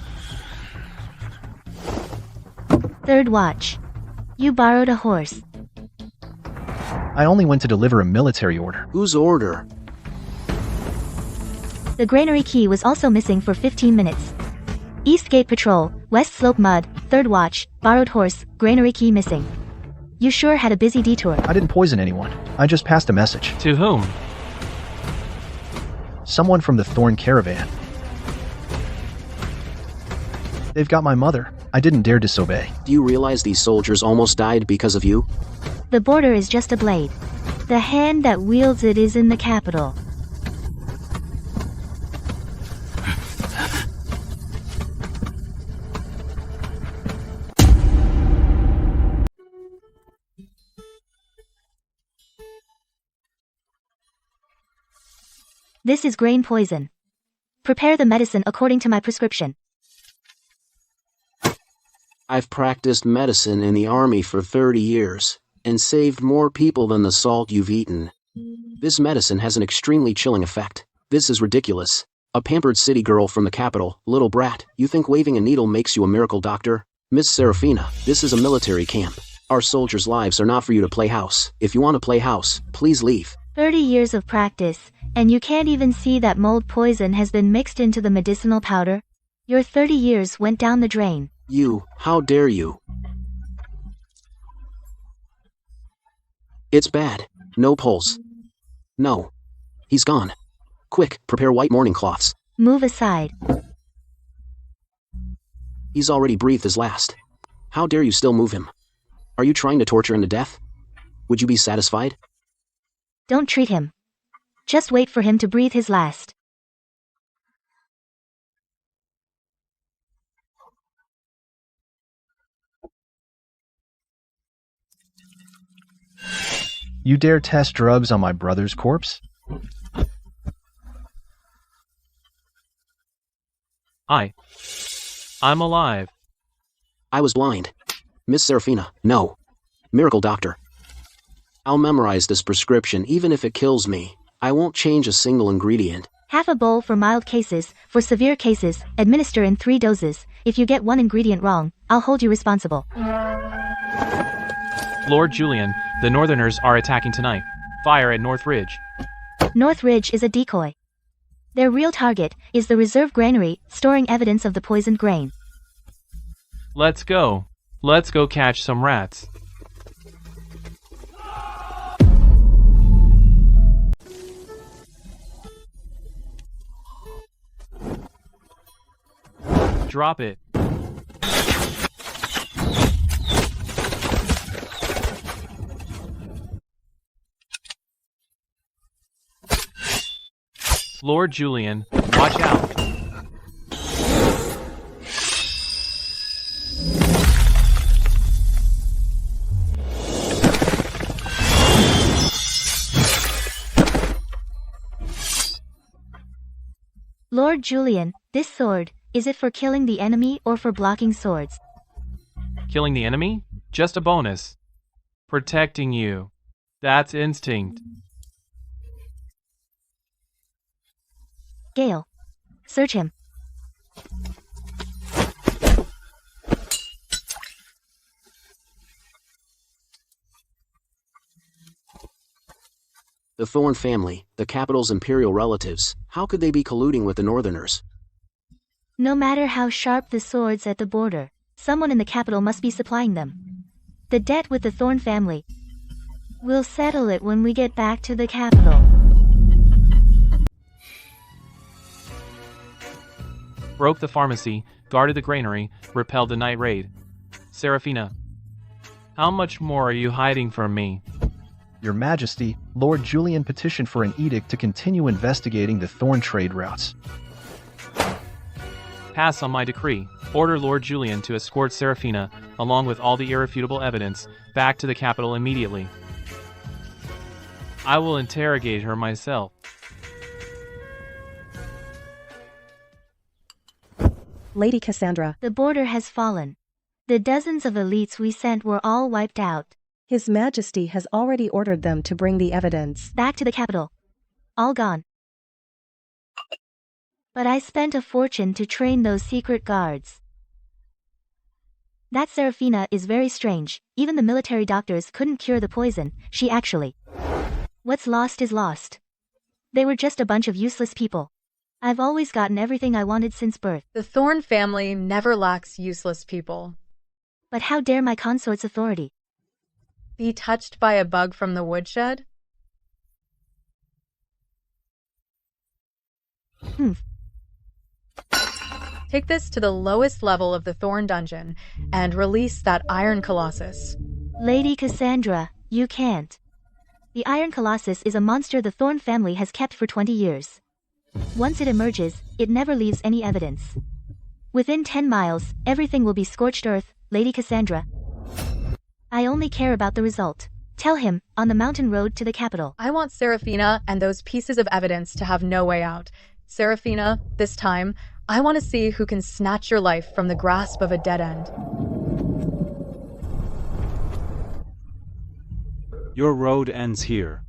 Third watch. You borrowed a horse. I only went to deliver a military order. Whose order? The granary key was also missing for 15 minutes. East Gate Patrol, West Slope Mud, third watch, borrowed horse, granary key missing. You sure had a busy detour. I didn't poison anyone. I just passed a message. To whom? Someone from the Thorn Caravan. They've got my mother. I didn't dare disobey. Do you realize these soldiers almost died because of you? The border is just a blade. The hand that wields it is in the capital. This is grain poison. Prepare the medicine according to my prescription. I've practiced medicine in the army for 30 years, and saved more people than the salt you've eaten. This medicine has an extremely chilling effect. This is ridiculous. A pampered city girl from the capital, little brat, you think waving a needle makes you a miracle doctor? Miss Serafina, this is a military camp. Our soldiers' lives are not for you to play house. If you want to play house, please leave. 30 years of practice, and you can't even see that mold poison has been mixed into the medicinal powder? Your 30 years went down the drain. You, how dare you? It's bad. No pulse. No. He's gone. Quick, prepare white mourning cloths. Move aside. He's already breathed his last. How dare you still move him? Are you trying to torture him to death? Would you be satisfied? Don't treat him. Just wait for him to breathe his last. You dare test drugs on my brother's corpse? I'm alive. I was blind. Miss Serafina, no. Miracle doctor. I'll memorize this prescription even if it kills me. I won't change a single ingredient. Half a bowl for mild cases, for severe cases, administer in 3 doses. If you get one ingredient wrong, I'll hold you responsible. Lord Julian, the Northerners are attacking tonight. Fire at North Ridge. North Ridge is a decoy. Their real target is the reserve granary, storing evidence of the poisoned grain. Let's go. Let's go catch some rats. Drop it. Lord Julian, watch out. Lord Julian, this sword, is it for killing the enemy or for blocking swords? Killing the enemy? Just a bonus. Protecting you. That's instinct. Gale. Search him. The Thorn family, the capital's imperial relatives, how could they be colluding with the Northerners? No matter how sharp the swords at the border, someone in the capital must be supplying them. The debt with the Thorn family. We'll settle it when we get back to the capital. Broke the pharmacy, guarded the granary, repelled the night raid. Seraphina, how much more are you hiding from me? Your Majesty, Lord Julian petitioned for an edict to continue investigating the Thorn trade routes. Pass on my decree. Order Lord Julian to escort Seraphina, along with all the irrefutable evidence, back to the capital immediately. I will interrogate her myself. Lady Cassandra, The border has fallen. The dozens of elites we sent were all wiped out. His Majesty has already ordered them to bring the evidence. Back to the capital. All gone. But I spent a fortune to train those secret guards. That Seraphina is very strange. Even the military doctors couldn't cure the poison. She actually. What's lost is lost. They were just a bunch of useless people. I've always gotten everything I wanted since birth. The Thorn family never lacks useless people. But how dare my consort's authority? Be touched by a bug from the woodshed? Take this to the lowest level of the Thorn dungeon and release that Iron Colossus. Lady Cassandra, you can't. The Iron Colossus is a monster the Thorn family has kept for 20 years. Once it emerges, it never leaves any evidence. Within 10 miles, everything will be scorched earth, Lady Cassandra. I only care about the result. Tell him, on the mountain road to the capital. I want Seraphina and those pieces of evidence to have no way out. Seraphina, this time, I want to see who can snatch your life from the grasp of a dead end. Your road ends here.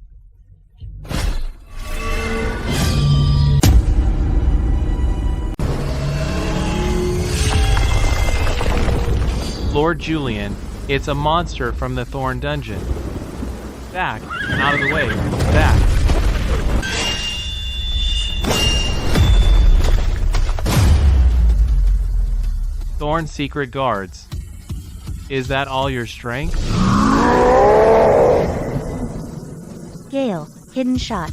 Lord Julian, it's a monster from the Thorn dungeon. Back, out of the way, back. Thorn secret guards. Is that all your strength? Gale, hidden shot.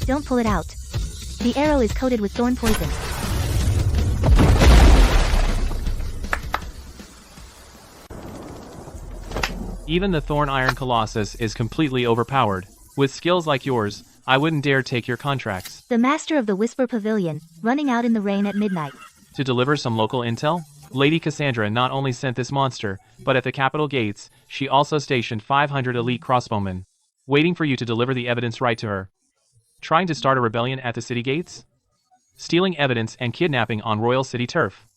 Don't pull it out. The arrow is coated with thorn poison. Even the Thorn Iron Colossus is completely overpowered. With skills like yours, I wouldn't dare take your contracts. The master of the Whisper Pavilion, running out in the rain at midnight. To deliver some local intel, Lady Cassandra not only sent this monster, but at the capital gates, she also stationed 500 elite crossbowmen, waiting for you to deliver the evidence right to her. Trying to start a rebellion at the city gates? Stealing evidence and kidnapping on royal city turf.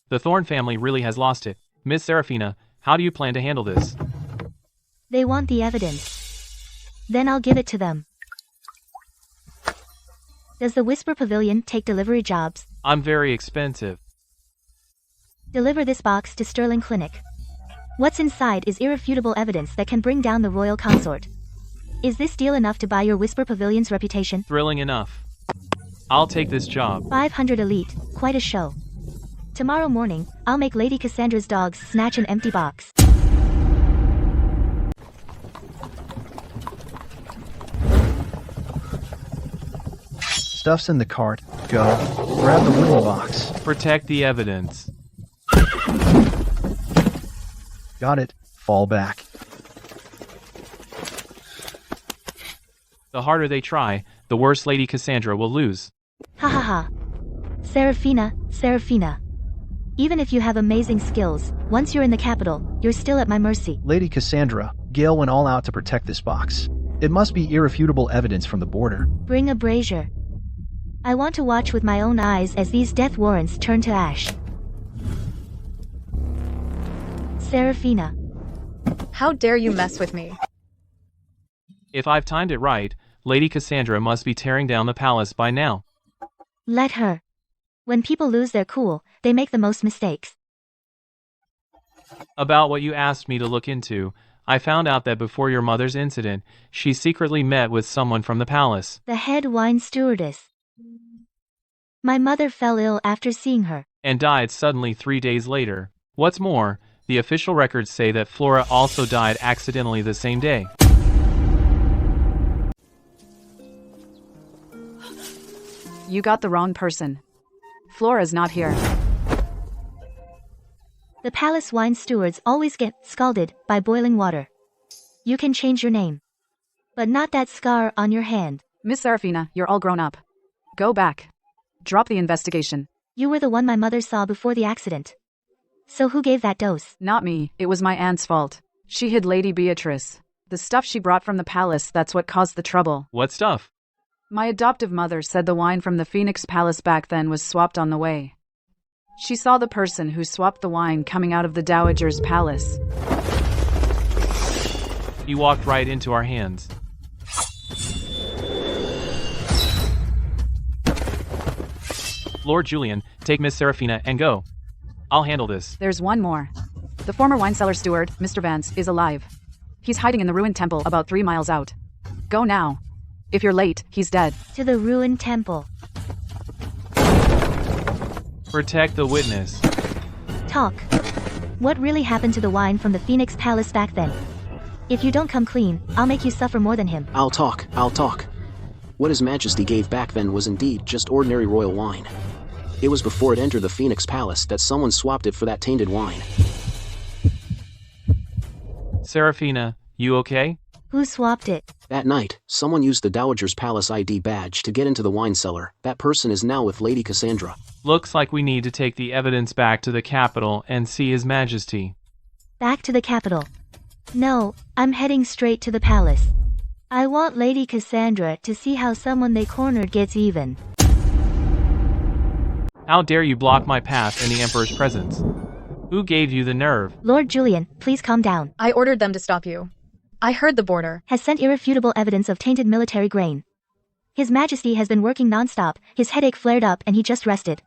The Thorn family really has lost it. Miss Seraphina, how do you plan to handle this? They want the evidence. Then I'll give it to them. Does the Whisper Pavilion take delivery jobs? I'm very expensive. Deliver this box to Sterling Clinic. What's inside is irrefutable evidence that can bring down the royal consort. Is this deal enough to buy your Whisper Pavilion's reputation? Thrilling enough. I'll take this job. 500 elite, quite a show. Tomorrow morning, I'll make Lady Cassandra's dogs snatch an empty box. Stuff's in the cart. Go. Grab the wooden box. Protect the evidence. Got it. Fall back. The harder they try, the worse Lady Cassandra will lose. Ha ha ha. Seraphina. Even if you have amazing skills, once you're in the capital, you're still at my mercy. Lady Cassandra, Gale went all out to protect this box. It must be irrefutable evidence from the border. Bring a brazier. I want to watch with my own eyes as these death warrants turn to ash. Seraphina. How dare you mess with me? If I've timed it right, Lady Cassandra must be tearing down the palace by now. Let her. When people lose their cool, they make the most mistakes. About what you asked me to look into, I found out that before your mother's incident, she secretly met with someone from the palace. The head wine stewardess. My mother fell ill after seeing her. And died suddenly 3 days later. What's more, the official records say that Flora also died accidentally the same day. You got the wrong person. Flora's not here. The palace wine stewards always get scalded by boiling water. You can change your name. But not that scar on your hand. Miss Seraphina, you're all grown up. Go back. Drop the investigation. You were the one my mother saw before the accident. So who gave that dose? Not me, it was my aunt's fault. She hid Lady Beatrice. The stuff she brought from the palace, that's what caused the trouble. What stuff? My adoptive mother said the wine from the Phoenix Palace back then was swapped on the way. She saw the person who swapped the wine coming out of the Dowager's palace. He walked right into our hands. Lord Julian, take Miss Seraphina and go. I'll handle this. There's one more. The former wine cellar steward, Mr. Vance, is alive. He's hiding in the ruined temple about 3 miles out. Go now. If you're late, he's dead. To the ruined temple. Protect the witness. Talk. What really happened to the wine from the Phoenix Palace back then? If you don't come clean, I'll make you suffer more than him. I'll talk. What His Majesty gave back then was indeed just ordinary royal wine. It was before it entered the Phoenix Palace that someone swapped it for that tainted wine. Seraphina, you okay? Who swapped it? That night, someone used the Dowager's Palace ID badge to get into the wine cellar. That person is now with Lady Cassandra. Looks like we need to take the evidence back to the capital and see His Majesty. Back to the capital. No, I'm heading straight to the palace. I want Lady Cassandra to see how someone they cornered gets even. How dare you block my path in the Emperor's presence? Who gave you the nerve? Lord Julian, please calm down. I ordered them to stop you. I heard the border has sent irrefutable evidence of tainted military grain. His Majesty has been working non-stop, his headache flared up and he just rested.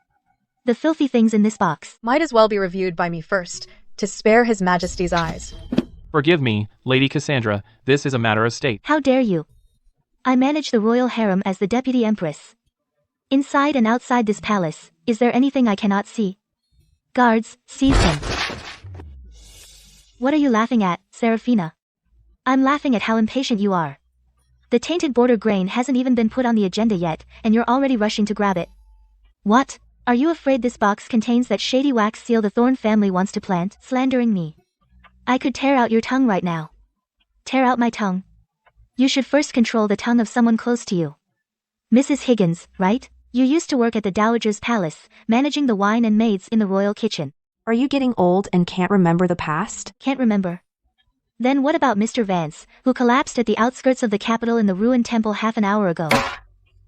The filthy things in this box might as well be reviewed by me first, to spare His Majesty's eyes. Forgive me, Lady Cassandra, this is a matter of state. How dare you? I manage the royal harem as the deputy empress. Inside and outside this palace, is there anything I cannot see? Guards, seize him. What are you laughing at, Seraphina? I'm laughing at how impatient you are. The tainted border grain hasn't even been put on the agenda yet, and you're already rushing to grab it. What? Are you afraid this box contains that shady wax seal the Thorn family wants to plant, slandering me? I could tear out your tongue right now. Tear out my tongue. You should first control the tongue of someone close to you. Mrs. Higgins, right? You used to work at the Dowager's Palace, managing the wine and maids in the royal kitchen. Are you getting old and can't remember the past? Can't remember. Then what about Mr. Vance, who collapsed at the outskirts of the capital in the ruined temple half an hour ago?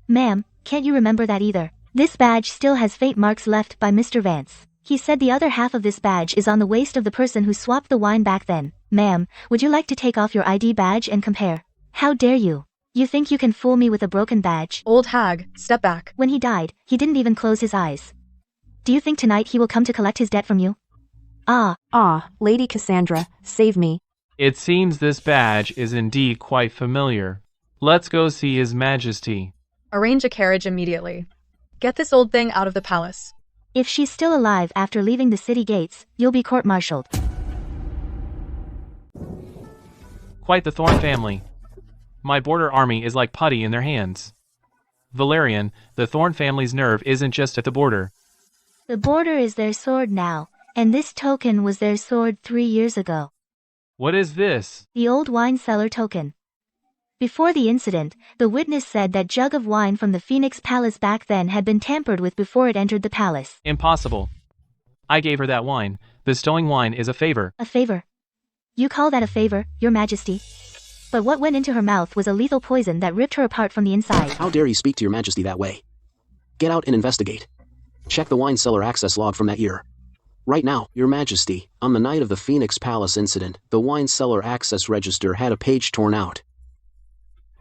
Ma'am, can't you remember that either? This badge still has faint marks left by Mr. Vance. He said the other half of this badge is on the waist of the person who swapped the wine back then. Ma'am, would you like to take off your ID badge and compare? How dare you? You think you can fool me with a broken badge? Old hag, step back. When he died, he didn't even close his eyes. Do you think tonight he will come to collect his debt from you? Ah, Lady Cassandra, save me. It seems this badge is indeed quite familiar. Let's go see His Majesty. Arrange a carriage immediately. Get this old thing out of the palace. If she's still alive after leaving the city gates, you'll be court-martialed. Quite the Thorn family. My border army is like putty in their hands. Valerian, the Thorn family's nerve isn't just at the border. The border is their sword now, and this token was their sword 3 years ago. What is this? The old wine cellar token. Before the incident, the witness said that jug of wine from the Phoenix Palace back then had been tampered with before it entered the palace. Impossible. I gave her that wine. Bestowing wine is a favor. A favor? You call that a favor, Your Majesty? But what went into her mouth was a lethal poison that ripped her apart from the inside. How dare you speak to Your Majesty that way? Get out and investigate. Check the wine cellar access log from that year. Right now, Your Majesty, on the night of the Phoenix Palace incident, the wine cellar access register had a page torn out.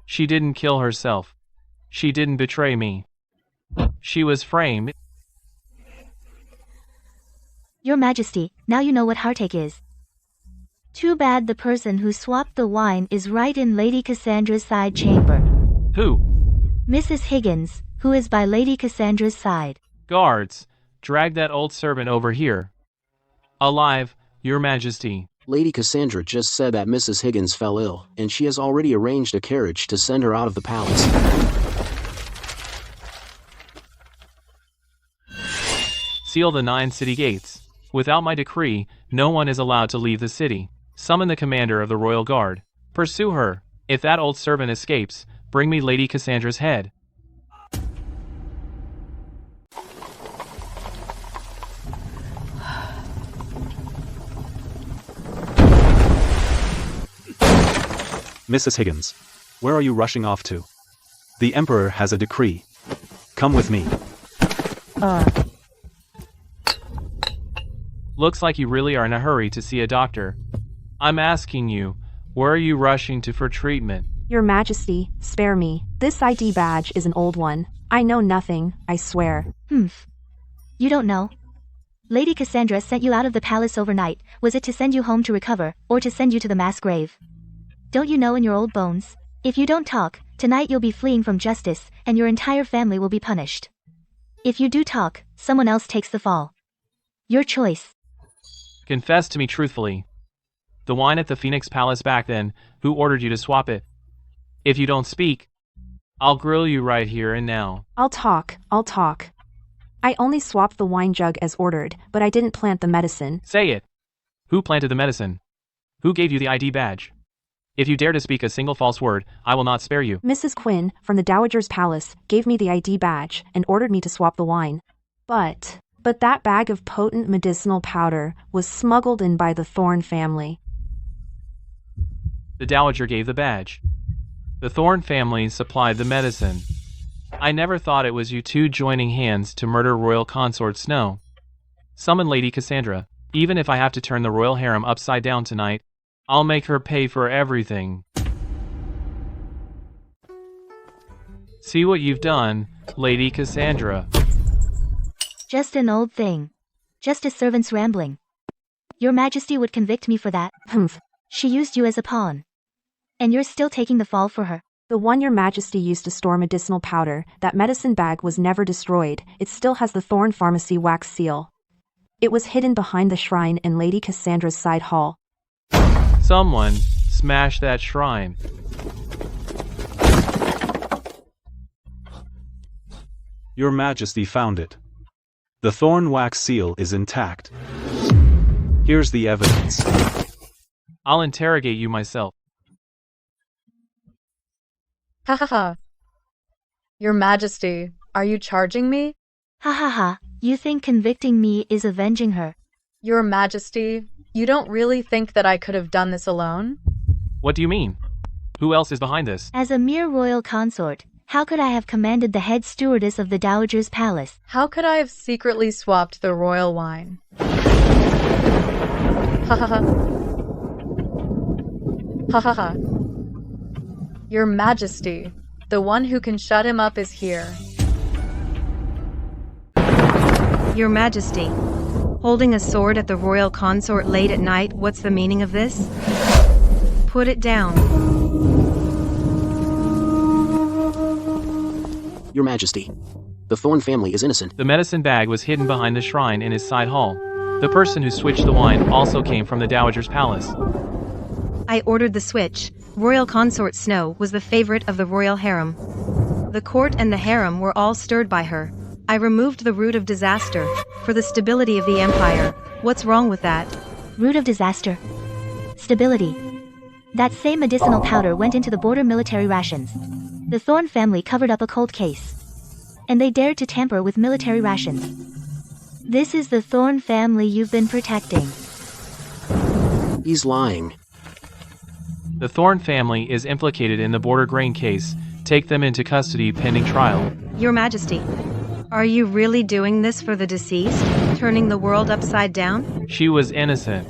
She didn't kill herself. She didn't betray me. She was framed. Your Majesty, now you know what heartache is. Too bad the person who swapped the wine is right in Lady Cassandra's side chamber. Who? Mrs. Higgins, who is by Lady Cassandra's side. Guards, drag that old servant over here. Alive, Your Majesty. Lady Cassandra just said that Mrs. Higgins fell ill, and she has already arranged a carriage to send her out of the palace. Seal the 9 city gates. Without my decree, no one is allowed to leave the city. Summon the commander of the royal guard. Pursue her. If that old servant escapes, bring me Lady Cassandra's head. Mrs. Higgins, where are you rushing off to? The Emperor has a decree. Come with me. Looks like you really are in a hurry to see a doctor. I'm asking you, where are you rushing to for treatment? Your Majesty, spare me. This ID badge is an old one. I know nothing, I swear. You don't know? Lady Cassandra sent you out of the palace overnight. Was it to send you home to recover, or to send you to the mass grave? Don't you know in your old bones? If you don't talk, tonight you'll be fleeing from justice, and your entire family will be punished. If you do talk, someone else takes the fall. Your choice. Confess to me truthfully. The wine at the Phoenix Palace back then, who ordered you to swap it? If you don't speak, I'll grill you right here and now. I'll talk. I only swapped the wine jug as ordered, but I didn't plant the medicine. Say it. Who planted the medicine? Who gave you the ID badge? If you dare to speak a single false word, I will not spare you. Mrs. Quinn, from the Dowager's Palace, gave me the ID badge and ordered me to swap the wine. But that bag of potent medicinal powder was smuggled in by the Thorn family. The Dowager gave the badge. The Thorn family supplied the medicine. I never thought it was you two joining hands to murder royal consort Snow. Summon Lady Cassandra. Even if I have to turn the royal harem upside down tonight, I'll make her pay for everything. See what you've done, Lady Cassandra. Just an old thing. Just a servant's rambling. Your Majesty would convict me for that. She used you as a pawn. And you're still taking the fall for her. The one Your Majesty used to store medicinal powder, that medicine bag was never destroyed. It still has the Thorn Pharmacy wax seal. It was hidden behind the shrine in Lady Cassandra's side hall. Someone smash that shrine. Your Majesty found it. The thorn wax seal is intact. Here's the evidence. I'll interrogate you myself. Ha ha ha. Your Majesty, are you charging me? Ha ha ha, you think convicting me is avenging her? Your Majesty, you don't really think that I could have done this alone? What do you mean? Who else is behind this? As a mere royal consort, how could I have commanded the head stewardess of the Dowager's Palace? How could I have secretly swapped the royal wine? Ha ha ha. Ha ha ha. Your Majesty, the one who can shut him up is here. Your Majesty, holding a sword at the royal consort late at night, what's the meaning of this? Put it down. Your Majesty, the Thorn family is innocent. The medicine bag was hidden behind the shrine in his side hall. The person who switched the wine also came from the Dowager's palace. I ordered the switch. Royal consort Snow was the favorite of the royal harem. The court and the harem were all stirred by her. I removed the root of disaster for the stability of the empire. What's wrong with that? Root of disaster. Stability. That same medicinal powder went into the border military rations. The Thorn family covered up a cold case. And they dared to tamper with military rations. This is the Thorn family you've been protecting. He's lying. The Thorn family is implicated in the border grain case. Take them into custody pending trial. Your Majesty, are you really doing this for the deceased? Turning the world upside down? She was innocent.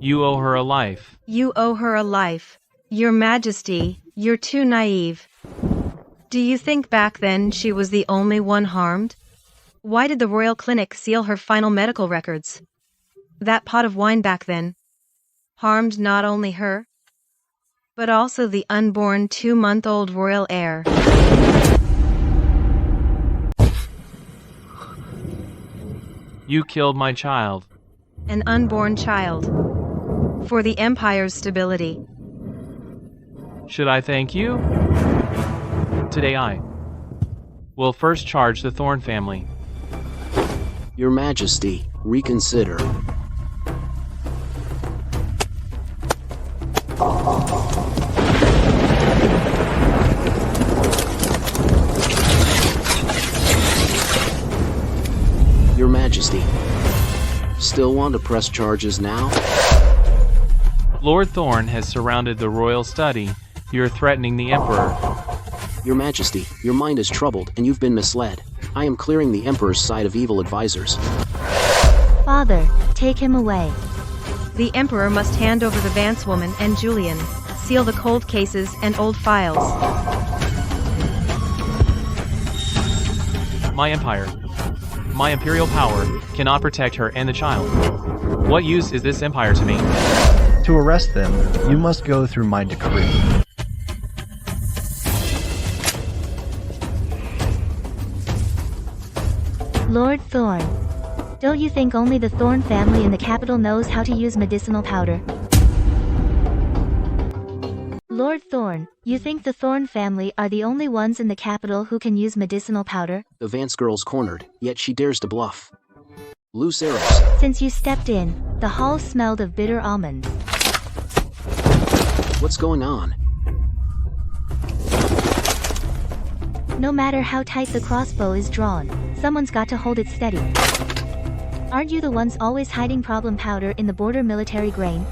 You owe her a life. You owe her a life. Your Majesty, you're too naive. Do you think back then she was the only one harmed? Why did the royal clinic seal her final medical records? That pot of wine back then harmed not only her, but also the unborn 2-month-old royal heir. You killed my child. An unborn child. For the Empire's stability. Should I thank you? Today I will first charge the Thorn family. Your Majesty, reconsider. Your Majesty, still want to press charges now? Lord Thorn has surrounded the royal study. You're threatening the Emperor. Your Majesty, your mind is troubled and you've been misled. I am clearing the Emperor's side of evil advisors. Father, take him away. The Emperor must hand over the Vance woman and Julian. Seal the cold cases and old files. My empire, my imperial power, cannot protect her and the child. What use is this empire to me? To arrest them, you must go through my decree. Lord Thorn. Don't you think only the Thorn family in the capital knows how to use medicinal powder? Lord Thorn, you think the Thorn family are the only ones in the capital who can use medicinal powder? The Vance girl's cornered, yet she dares to bluff. Loose arrows. Since you stepped in, the hall smelled of bitter almonds. What's going on? No matter how tight the crossbow is drawn, someone's got to hold it steady. Aren't you the ones always hiding problem powder in the border military grain?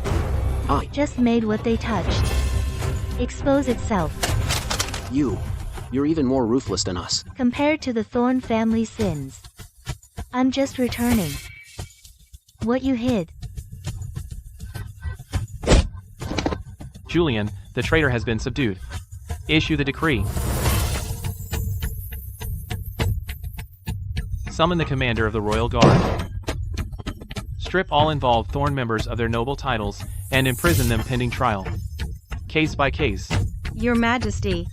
I. Just made what they touched expose itself. You're even more ruthless than us. Compared to the Thorn family sins. I'm just returning what you hid. Julian, the traitor has been subdued. Issue the decree. Summon the commander of the Royal Guard. Strip all involved Thorn members of their noble titles and imprison them pending trial. Case by case. Your Majesty,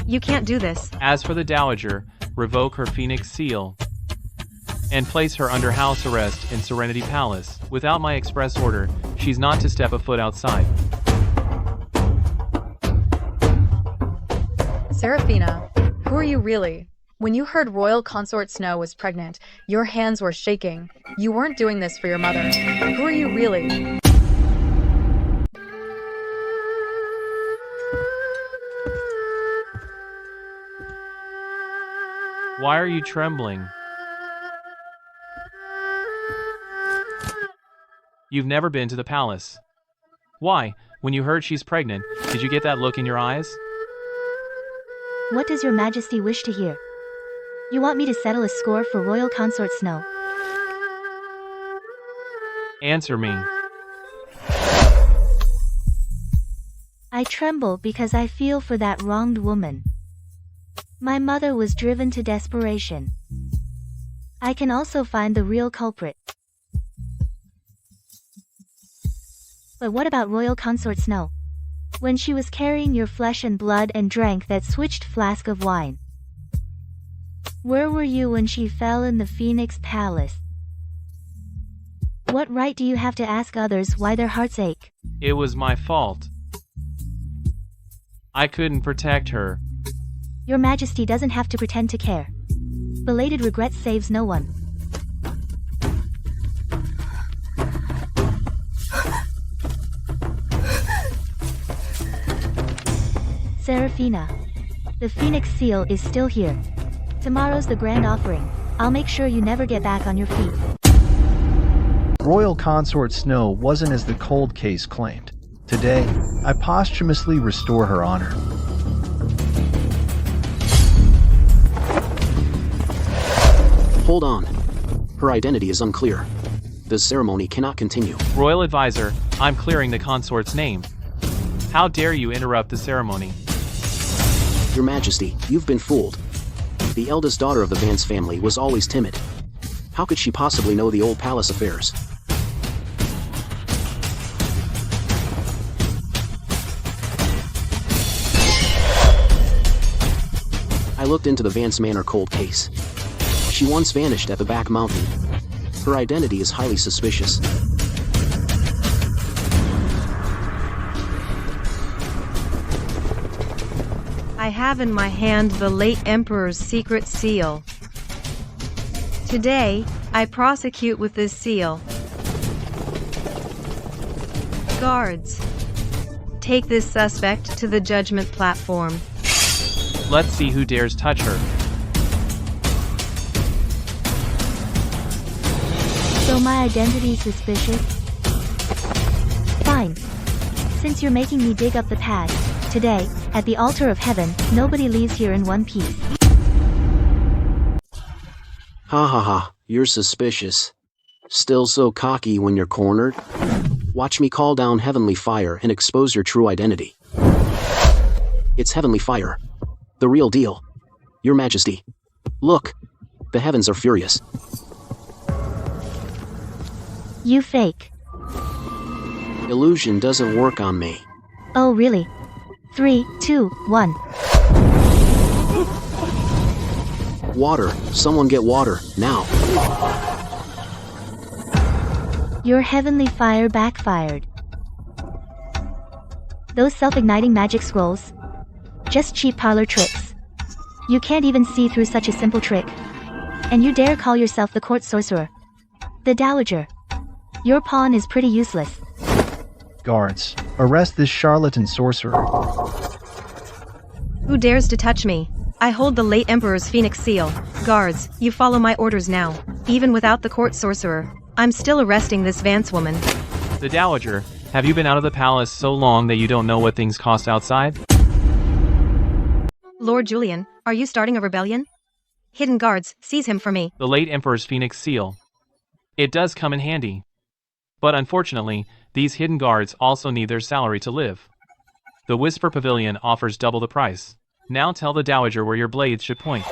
you can't do this. As for the Dowager, revoke her Phoenix seal and place her under house arrest in Serenity Palace. Without my express order, she's not to step a foot outside. Seraphina, who are you really? When you heard Royal Consort Snow was pregnant, your hands were shaking. You weren't doing this for your mother. Who are you really? Why are you trembling? You've never been to the palace. Why, when you heard she's pregnant, did you get that look in your eyes? What does your Majesty wish to hear? You want me to settle a score for Royal Consort Snow? Answer me. I I tremble because I feel for that wronged woman. My mother was driven to desperation. I can also find the real culprit. But what about Royal Consort Snow? When she was carrying your flesh and blood and drank that switched flask of wine. Where were you when she fell in the Phoenix Palace? What right do you have to ask others why their hearts ache? It was my fault. I couldn't protect her. Your Majesty doesn't have to pretend to care. Belated regret saves no one. Seraphina. The Phoenix Seal is still here. Tomorrow's the grand offering. I'll make sure you never get back on your feet. Royal Consort Snow wasn't as the cold case claimed. Today, I posthumously restore her honor. Hold on. Her identity is unclear. The ceremony cannot continue. Royal Advisor, I'm clearing the consort's name. How dare you interrupt the ceremony? Your Majesty, you've been fooled. The eldest daughter of the Vance family was always timid. How could she possibly know the old palace affairs? I looked into the Vance Manor cold case. She once vanished at the back mountain. Her identity is highly suspicious. I have in my hand the late Emperor's secret seal. Today, I prosecute with this seal. Guards, take this suspect to the judgment platform. Let's see who dares touch her. So my identity's suspicious? Fine. Since you're making me dig up the past, today, at the altar of heaven, nobody leaves here in one piece. Ha ha ha, you're suspicious. Still so cocky when you're cornered? Watch me call down heavenly fire and expose your true identity. It's heavenly fire. The real deal. Your Majesty. Look. The heavens are furious. You fake. Illusion doesn't work on me. Oh really? 3, 2, 1. Water. Someone get water, now. Your heavenly fire backfired. Those self-igniting magic scrolls? Just cheap parlor tricks. You can't even see through such a simple trick. And you dare call yourself the court sorcerer. The Dowager. Your pawn is pretty useless. Guards, arrest this charlatan sorcerer. Who dares to touch me? I hold the late Emperor's Phoenix Seal. Guards, you follow my orders now. Even without the court sorcerer, I'm still arresting this Vance woman. The Dowager, have you been out of the palace so long that you don't know what things cost outside? Lord Julian, are you starting a rebellion? Hidden guards, seize him for me. The late Emperor's Phoenix Seal. It does come in handy. But unfortunately, these hidden guards also need their salary to live. The Whisper Pavilion offers double the price. Now tell the Dowager where your blades should point.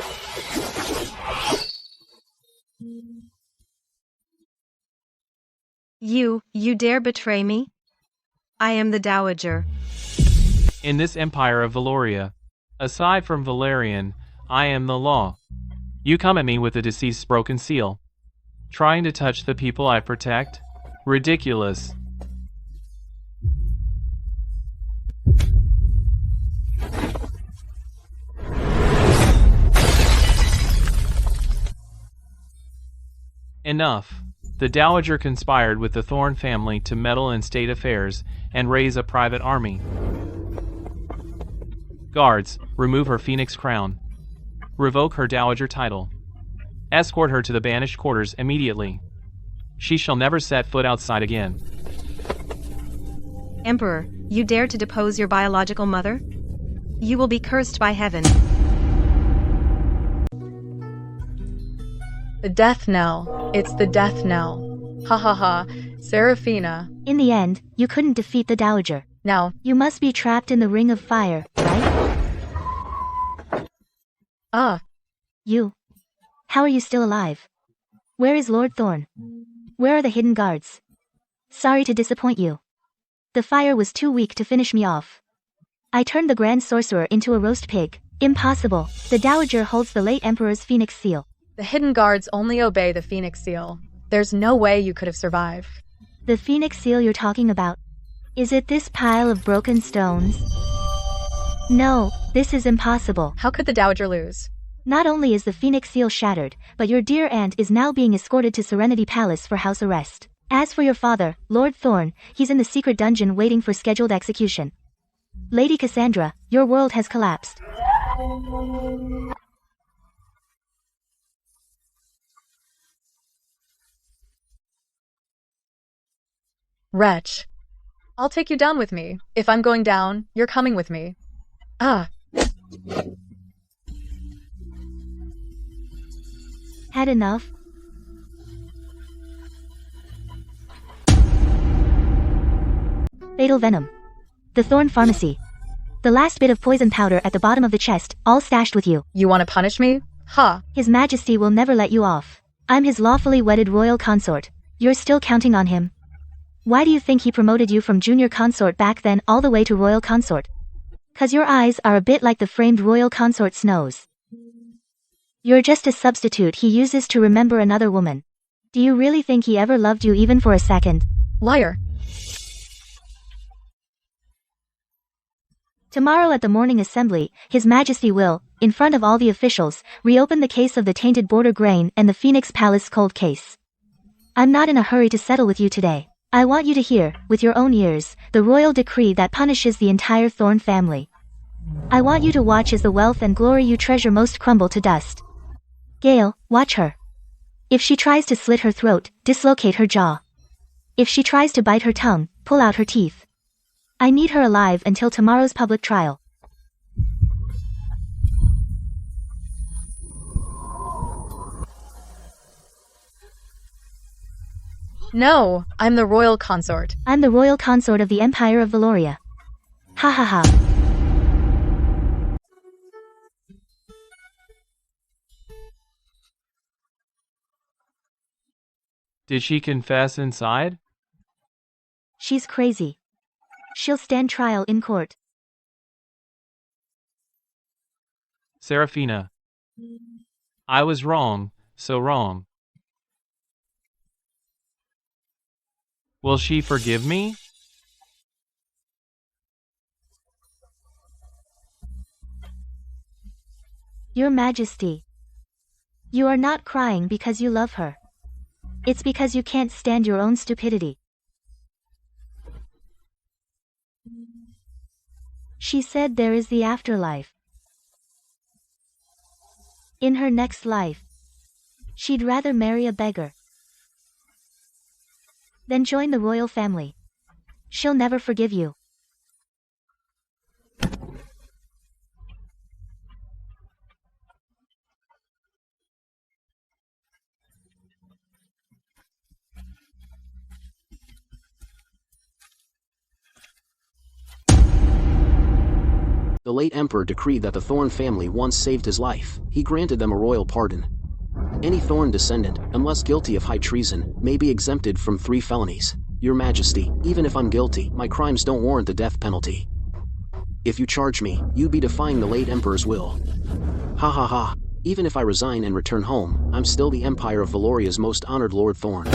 You dare betray me? I am the Dowager. In this empire of Valoria, aside from Valerian, I am the law. You come at me with the deceased's broken seal. Trying to touch the people I protect? Ridiculous. Enough. The Dowager conspired with the Thorn family to meddle in state affairs and raise a private army. Guards, remove her Phoenix crown. Revoke her Dowager title. Escort her to the banished quarters immediately. She shall never set foot outside again. Emperor, you dare to depose your biological mother? You will be cursed by heaven. The death knell. It's the death knell. Ha ha ha. Seraphina. In the end, you couldn't defeat the Dowager. Now, You must be trapped in the ring of fire, right? You. How are you still alive? Where is Lord Thorn? Where are the hidden guards? Sorry to disappoint you. The fire was too weak to finish me off. I turned the Grand Sorcerer into a roast pig. Impossible. The Dowager holds the late Emperor's Phoenix Seal. the hidden guards only obey the Phoenix Seal. There's no way you could have survived. The Phoenix Seal you're talking about? Is it this pile of broken stones? No, this is impossible. How could the Dowager lose? Not only is the Phoenix Seal shattered, but your dear aunt is now being escorted to Serenity Palace for house arrest. As for your father, Lord Thorn, he's in the secret dungeon waiting for scheduled execution. Lady Cassandra, your world has collapsed. Wretch. I'll take you down with me. If I'm going down, you're coming with me. Ah. Had enough? Fatal venom. The Thorn Pharmacy. The last bit of poison powder at the bottom of the chest, all stashed with you. You want to punish me? Ha. His Majesty will never let you off. I'm his lawfully wedded royal consort. You're still counting on him. Why do you think he promoted you from junior consort back then all the way to royal consort? 'Cause your eyes are a bit like the framed royal consort's nose. You're just a substitute he uses to remember another woman. Do you really think he ever loved you even for a second? Liar. Tomorrow at the morning assembly, His Majesty will, in front of all the officials, reopen the case of the tainted border grain and the Phoenix Palace cold case. I'm not in a hurry to settle with you today. I want you to hear, with your own ears, the royal decree that punishes the entire Thorn family. I want you to watch as the wealth and glory you treasure most crumble to dust. Gale, watch her. If she tries to slit her throat, dislocate her jaw. If she tries to bite her tongue, pull out her teeth. I need her alive until tomorrow's public trial. No, I'm the royal consort. I'm the royal consort of the Empire of Valoria. Ha ha ha. Did she confess inside? She's crazy. She'll stand trial in court. Serafina. I was wrong, so wrong. Will she forgive me? Your Majesty. You are not crying because you love her. It's because you can't stand your own stupidity. She said there is the afterlife. In her next life, she'd rather marry a beggar than join the royal family. She'll never forgive you. The late emperor decreed that the Thorn family once saved his life. He granted them a royal pardon. Any Thorn descendant, unless guilty of high treason, may be exempted from 3 felonies. Your Majesty, even if I'm guilty, my crimes don't warrant the death penalty. If you charge me, you'd be defying the late emperor's will. Ha ha ha. Even if I resign and return home, I'm still the Empire of Valoria's most honored Lord Thorn.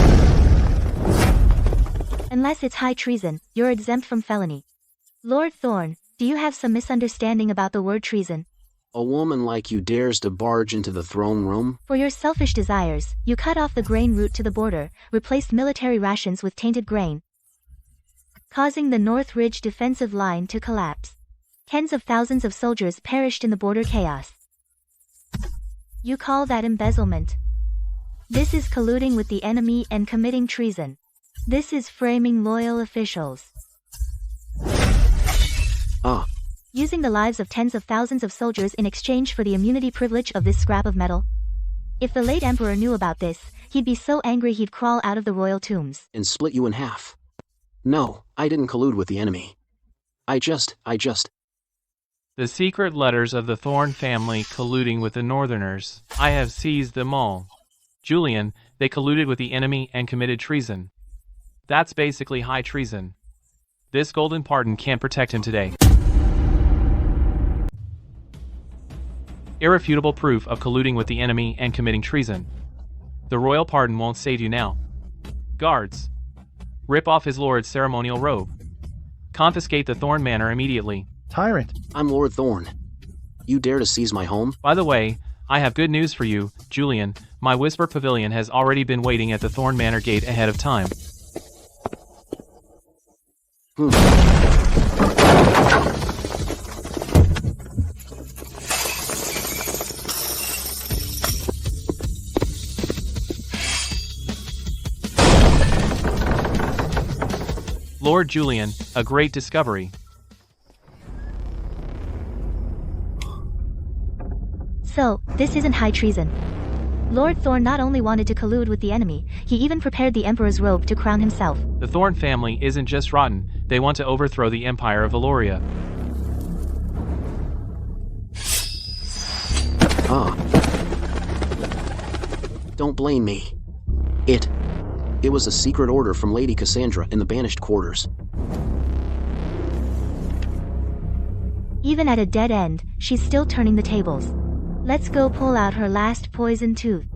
Unless it's high treason, you're exempt from felony. Lord Thorn, do you have some misunderstanding about the word treason? A woman like you dares to barge into the throne room? For your selfish desires, you cut off the grain route to the border, replaced military rations with tainted grain, causing the North Ridge defensive line to collapse. Tens of thousands of soldiers perished in the border chaos. You call that embezzlement? This is colluding with the enemy and committing treason. This is framing loyal officials. Ah. Using the lives of tens of thousands of soldiers in exchange for the immunity privilege of this scrap of metal? If the late emperor knew about this, he'd be so angry he'd crawl out of the royal tombs. And split you in half. No, I didn't collude with the enemy. I just... The secret letters of the Thorn family colluding with the Northerners. I have seized them all. Julian, they colluded with the enemy and committed treason. That's basically high treason. This golden pardon can't protect him today. Irrefutable proof of colluding with the enemy and committing treason. The royal pardon won't save you now. Guards, rip off his lord's ceremonial robe. Confiscate the Thorn Manor immediately. Tyrant. I'm Lord Thorn. You dare to seize my home? By the way, I have good news for you, Julian. My Whisper Pavilion has already been waiting at the Thorn Manor gate ahead of time. Lord Julian, a great discovery. So, this isn't high treason. Lord Thorn not only wanted to collude with the enemy, he even prepared the Emperor's robe to crown himself. The Thorn family isn't just rotten, they want to overthrow the Empire of Valoria. Don't blame me. It was a secret order from Lady Cassandra in the banished quarters. Even at a dead end, she's still turning the tables. Let's go pull out her last poison tooth.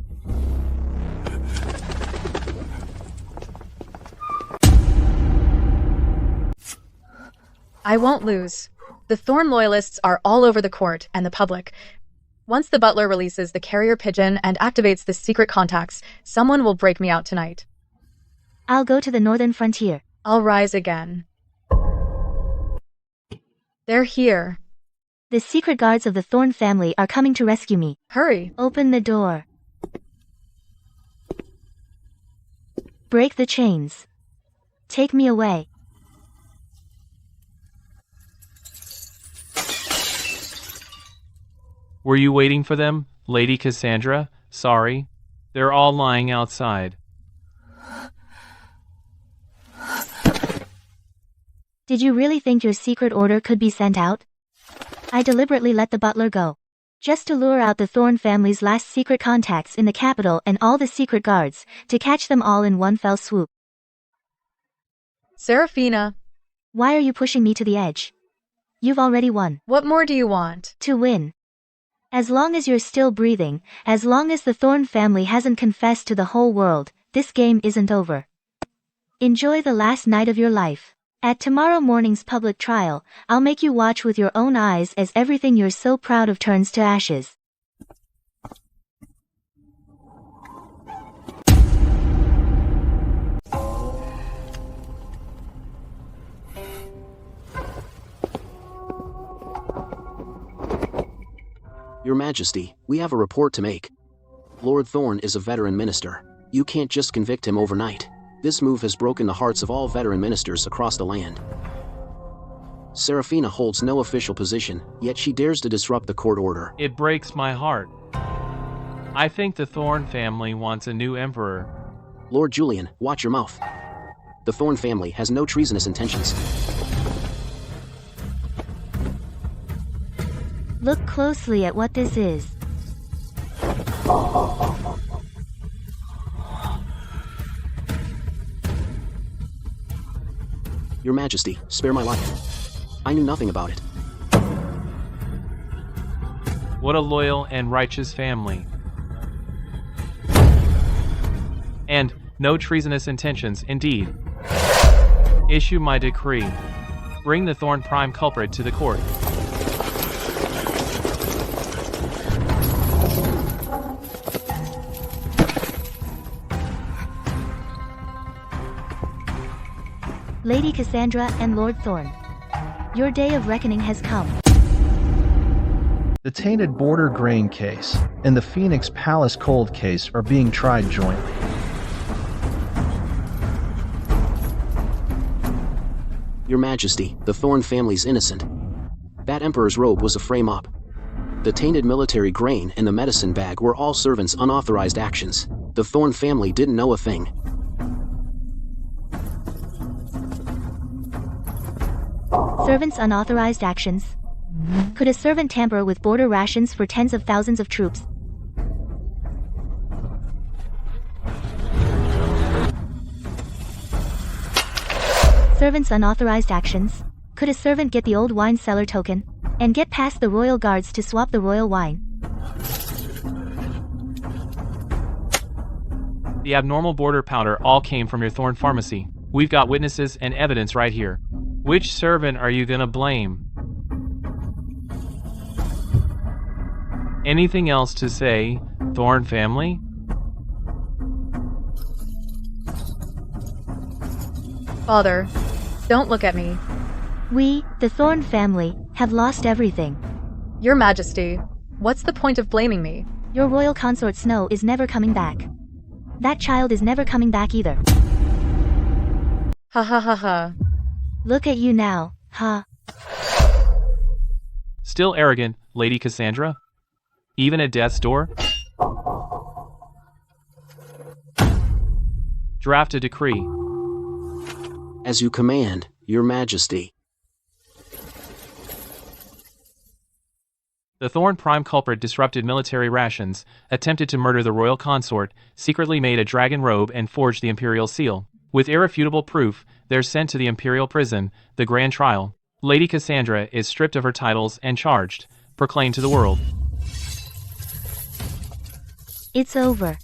I won't lose. The Thorn loyalists are all over the court and the public. Once the butler releases the carrier pigeon and activates the secret contacts, someone will break me out tonight. I'll go to the northern frontier. I'll rise again. They're here. The secret guards of the Thorn family are coming to rescue me. Hurry. Open the door. Break the chains. Take me away. Were you waiting for them, Lady Cassandra? Sorry. They're all lying outside. Did you really think your secret order could be sent out? I deliberately let the butler go. Just to lure out the Thorn family's last secret contacts in the capital and all the secret guards, to catch them all in one fell swoop. Seraphina. Why are you pushing me to the edge? You've already won. What more do you want? To win. As long as you're still breathing, as long as the Thorn family hasn't confessed to the whole world, this game isn't over. Enjoy the last night of your life. At tomorrow morning's public trial, I'll make you watch with your own eyes as everything you're so proud of turns to ashes. Your Majesty, we have a report to make. Lord Thorn is a veteran minister. You can't just convict him overnight. This move has broken the hearts of all veteran ministers across the land. Seraphina holds no official position, yet she dares to disrupt the court order. It breaks my heart. I think the Thorn family wants a new emperor. Lord Julian, watch your mouth. The Thorn family has no treasonous intentions. Look closely at what this is. Your Majesty, spare my life. I knew nothing about it. What a loyal and righteous family. And no treasonous intentions, indeed. Issue my decree. Bring the Thorn prime culprit to the court. Lady Cassandra and Lord Thorn. Your day of reckoning has come. The Tainted Border Grain case and the Phoenix Palace Cold case are being tried jointly. Your Majesty, the Thorn family's innocent. That Emperor's robe was a frame-up. The tainted military grain and the medicine bag were all servants' unauthorized actions. The Thorn family didn't know a thing. Servants' unauthorized actions. Could a servant tamper with border rations for tens of thousands of troops? Servants' unauthorized actions. Could a servant get the old wine cellar token and get past the royal guards to swap the royal wine? The abnormal border powder all came from your Thorn pharmacy. We've got witnesses and evidence right here. Which servant are you gonna blame? Anything else to say, Thorn family? Father, don't look at me. We, the Thorn family, have lost everything. Your Majesty, what's the point of blaming me? Your royal consort Snow is never coming back. That child is never coming back either. Ha ha ha ha. Look at you now, huh? Still arrogant, Lady Cassandra? Even at death's door? Draft a decree. As you command, Your Majesty. The Thorn prime culprit disrupted military rations, attempted to murder the royal consort, secretly made a dragon robe and forged the imperial seal. With irrefutable proof, they're sent to the imperial prison, the grand trial. Lady Cassandra is stripped of her titles and charged, proclaimed to the world. It's over.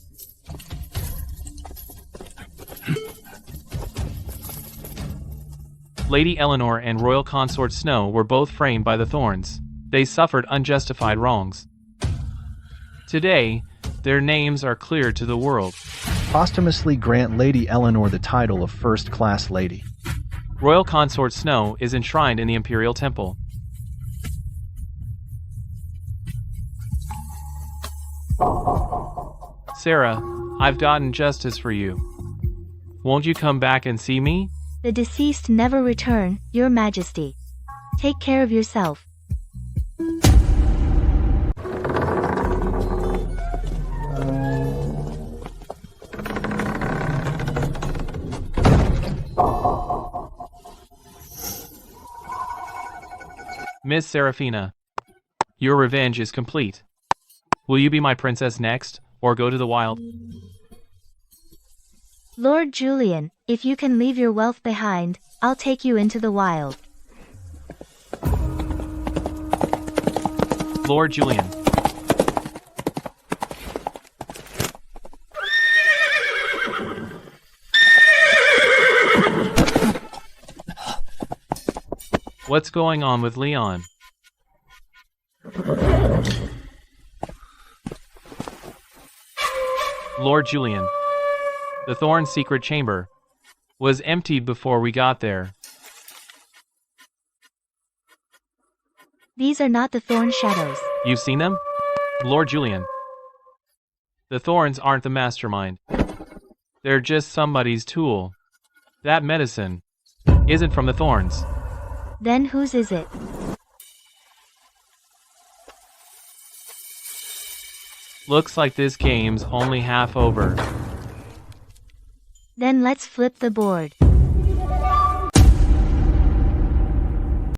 Lady Eleanor and royal consort Snow were both framed by the Thorns. They suffered unjustified wrongs. Today, their names are clear to the world. Posthumously grant Lady Eleanor the title of first-class lady. Royal consort Snow is enshrined in the imperial temple. Sarah, I've gotten justice for you. Won't you come back and see me? The deceased never return, Your Majesty. Take care of yourself. Miss Seraphina, your revenge is complete. Will you be my princess next, or go to the wild? Lord Julian, if you can leave your wealth behind, I'll take you into the wild. Lord Julian. What's going on with Leon? Lord Julian. The Thorn secret chamber was emptied before we got there. These are not the Thorn shadows. You've seen them? Lord Julian. The Thorns aren't the mastermind. They're just somebody's tool. That medicine isn't from the Thorns. Then whose is it? Looks like this game's only half over. Then let's flip the board.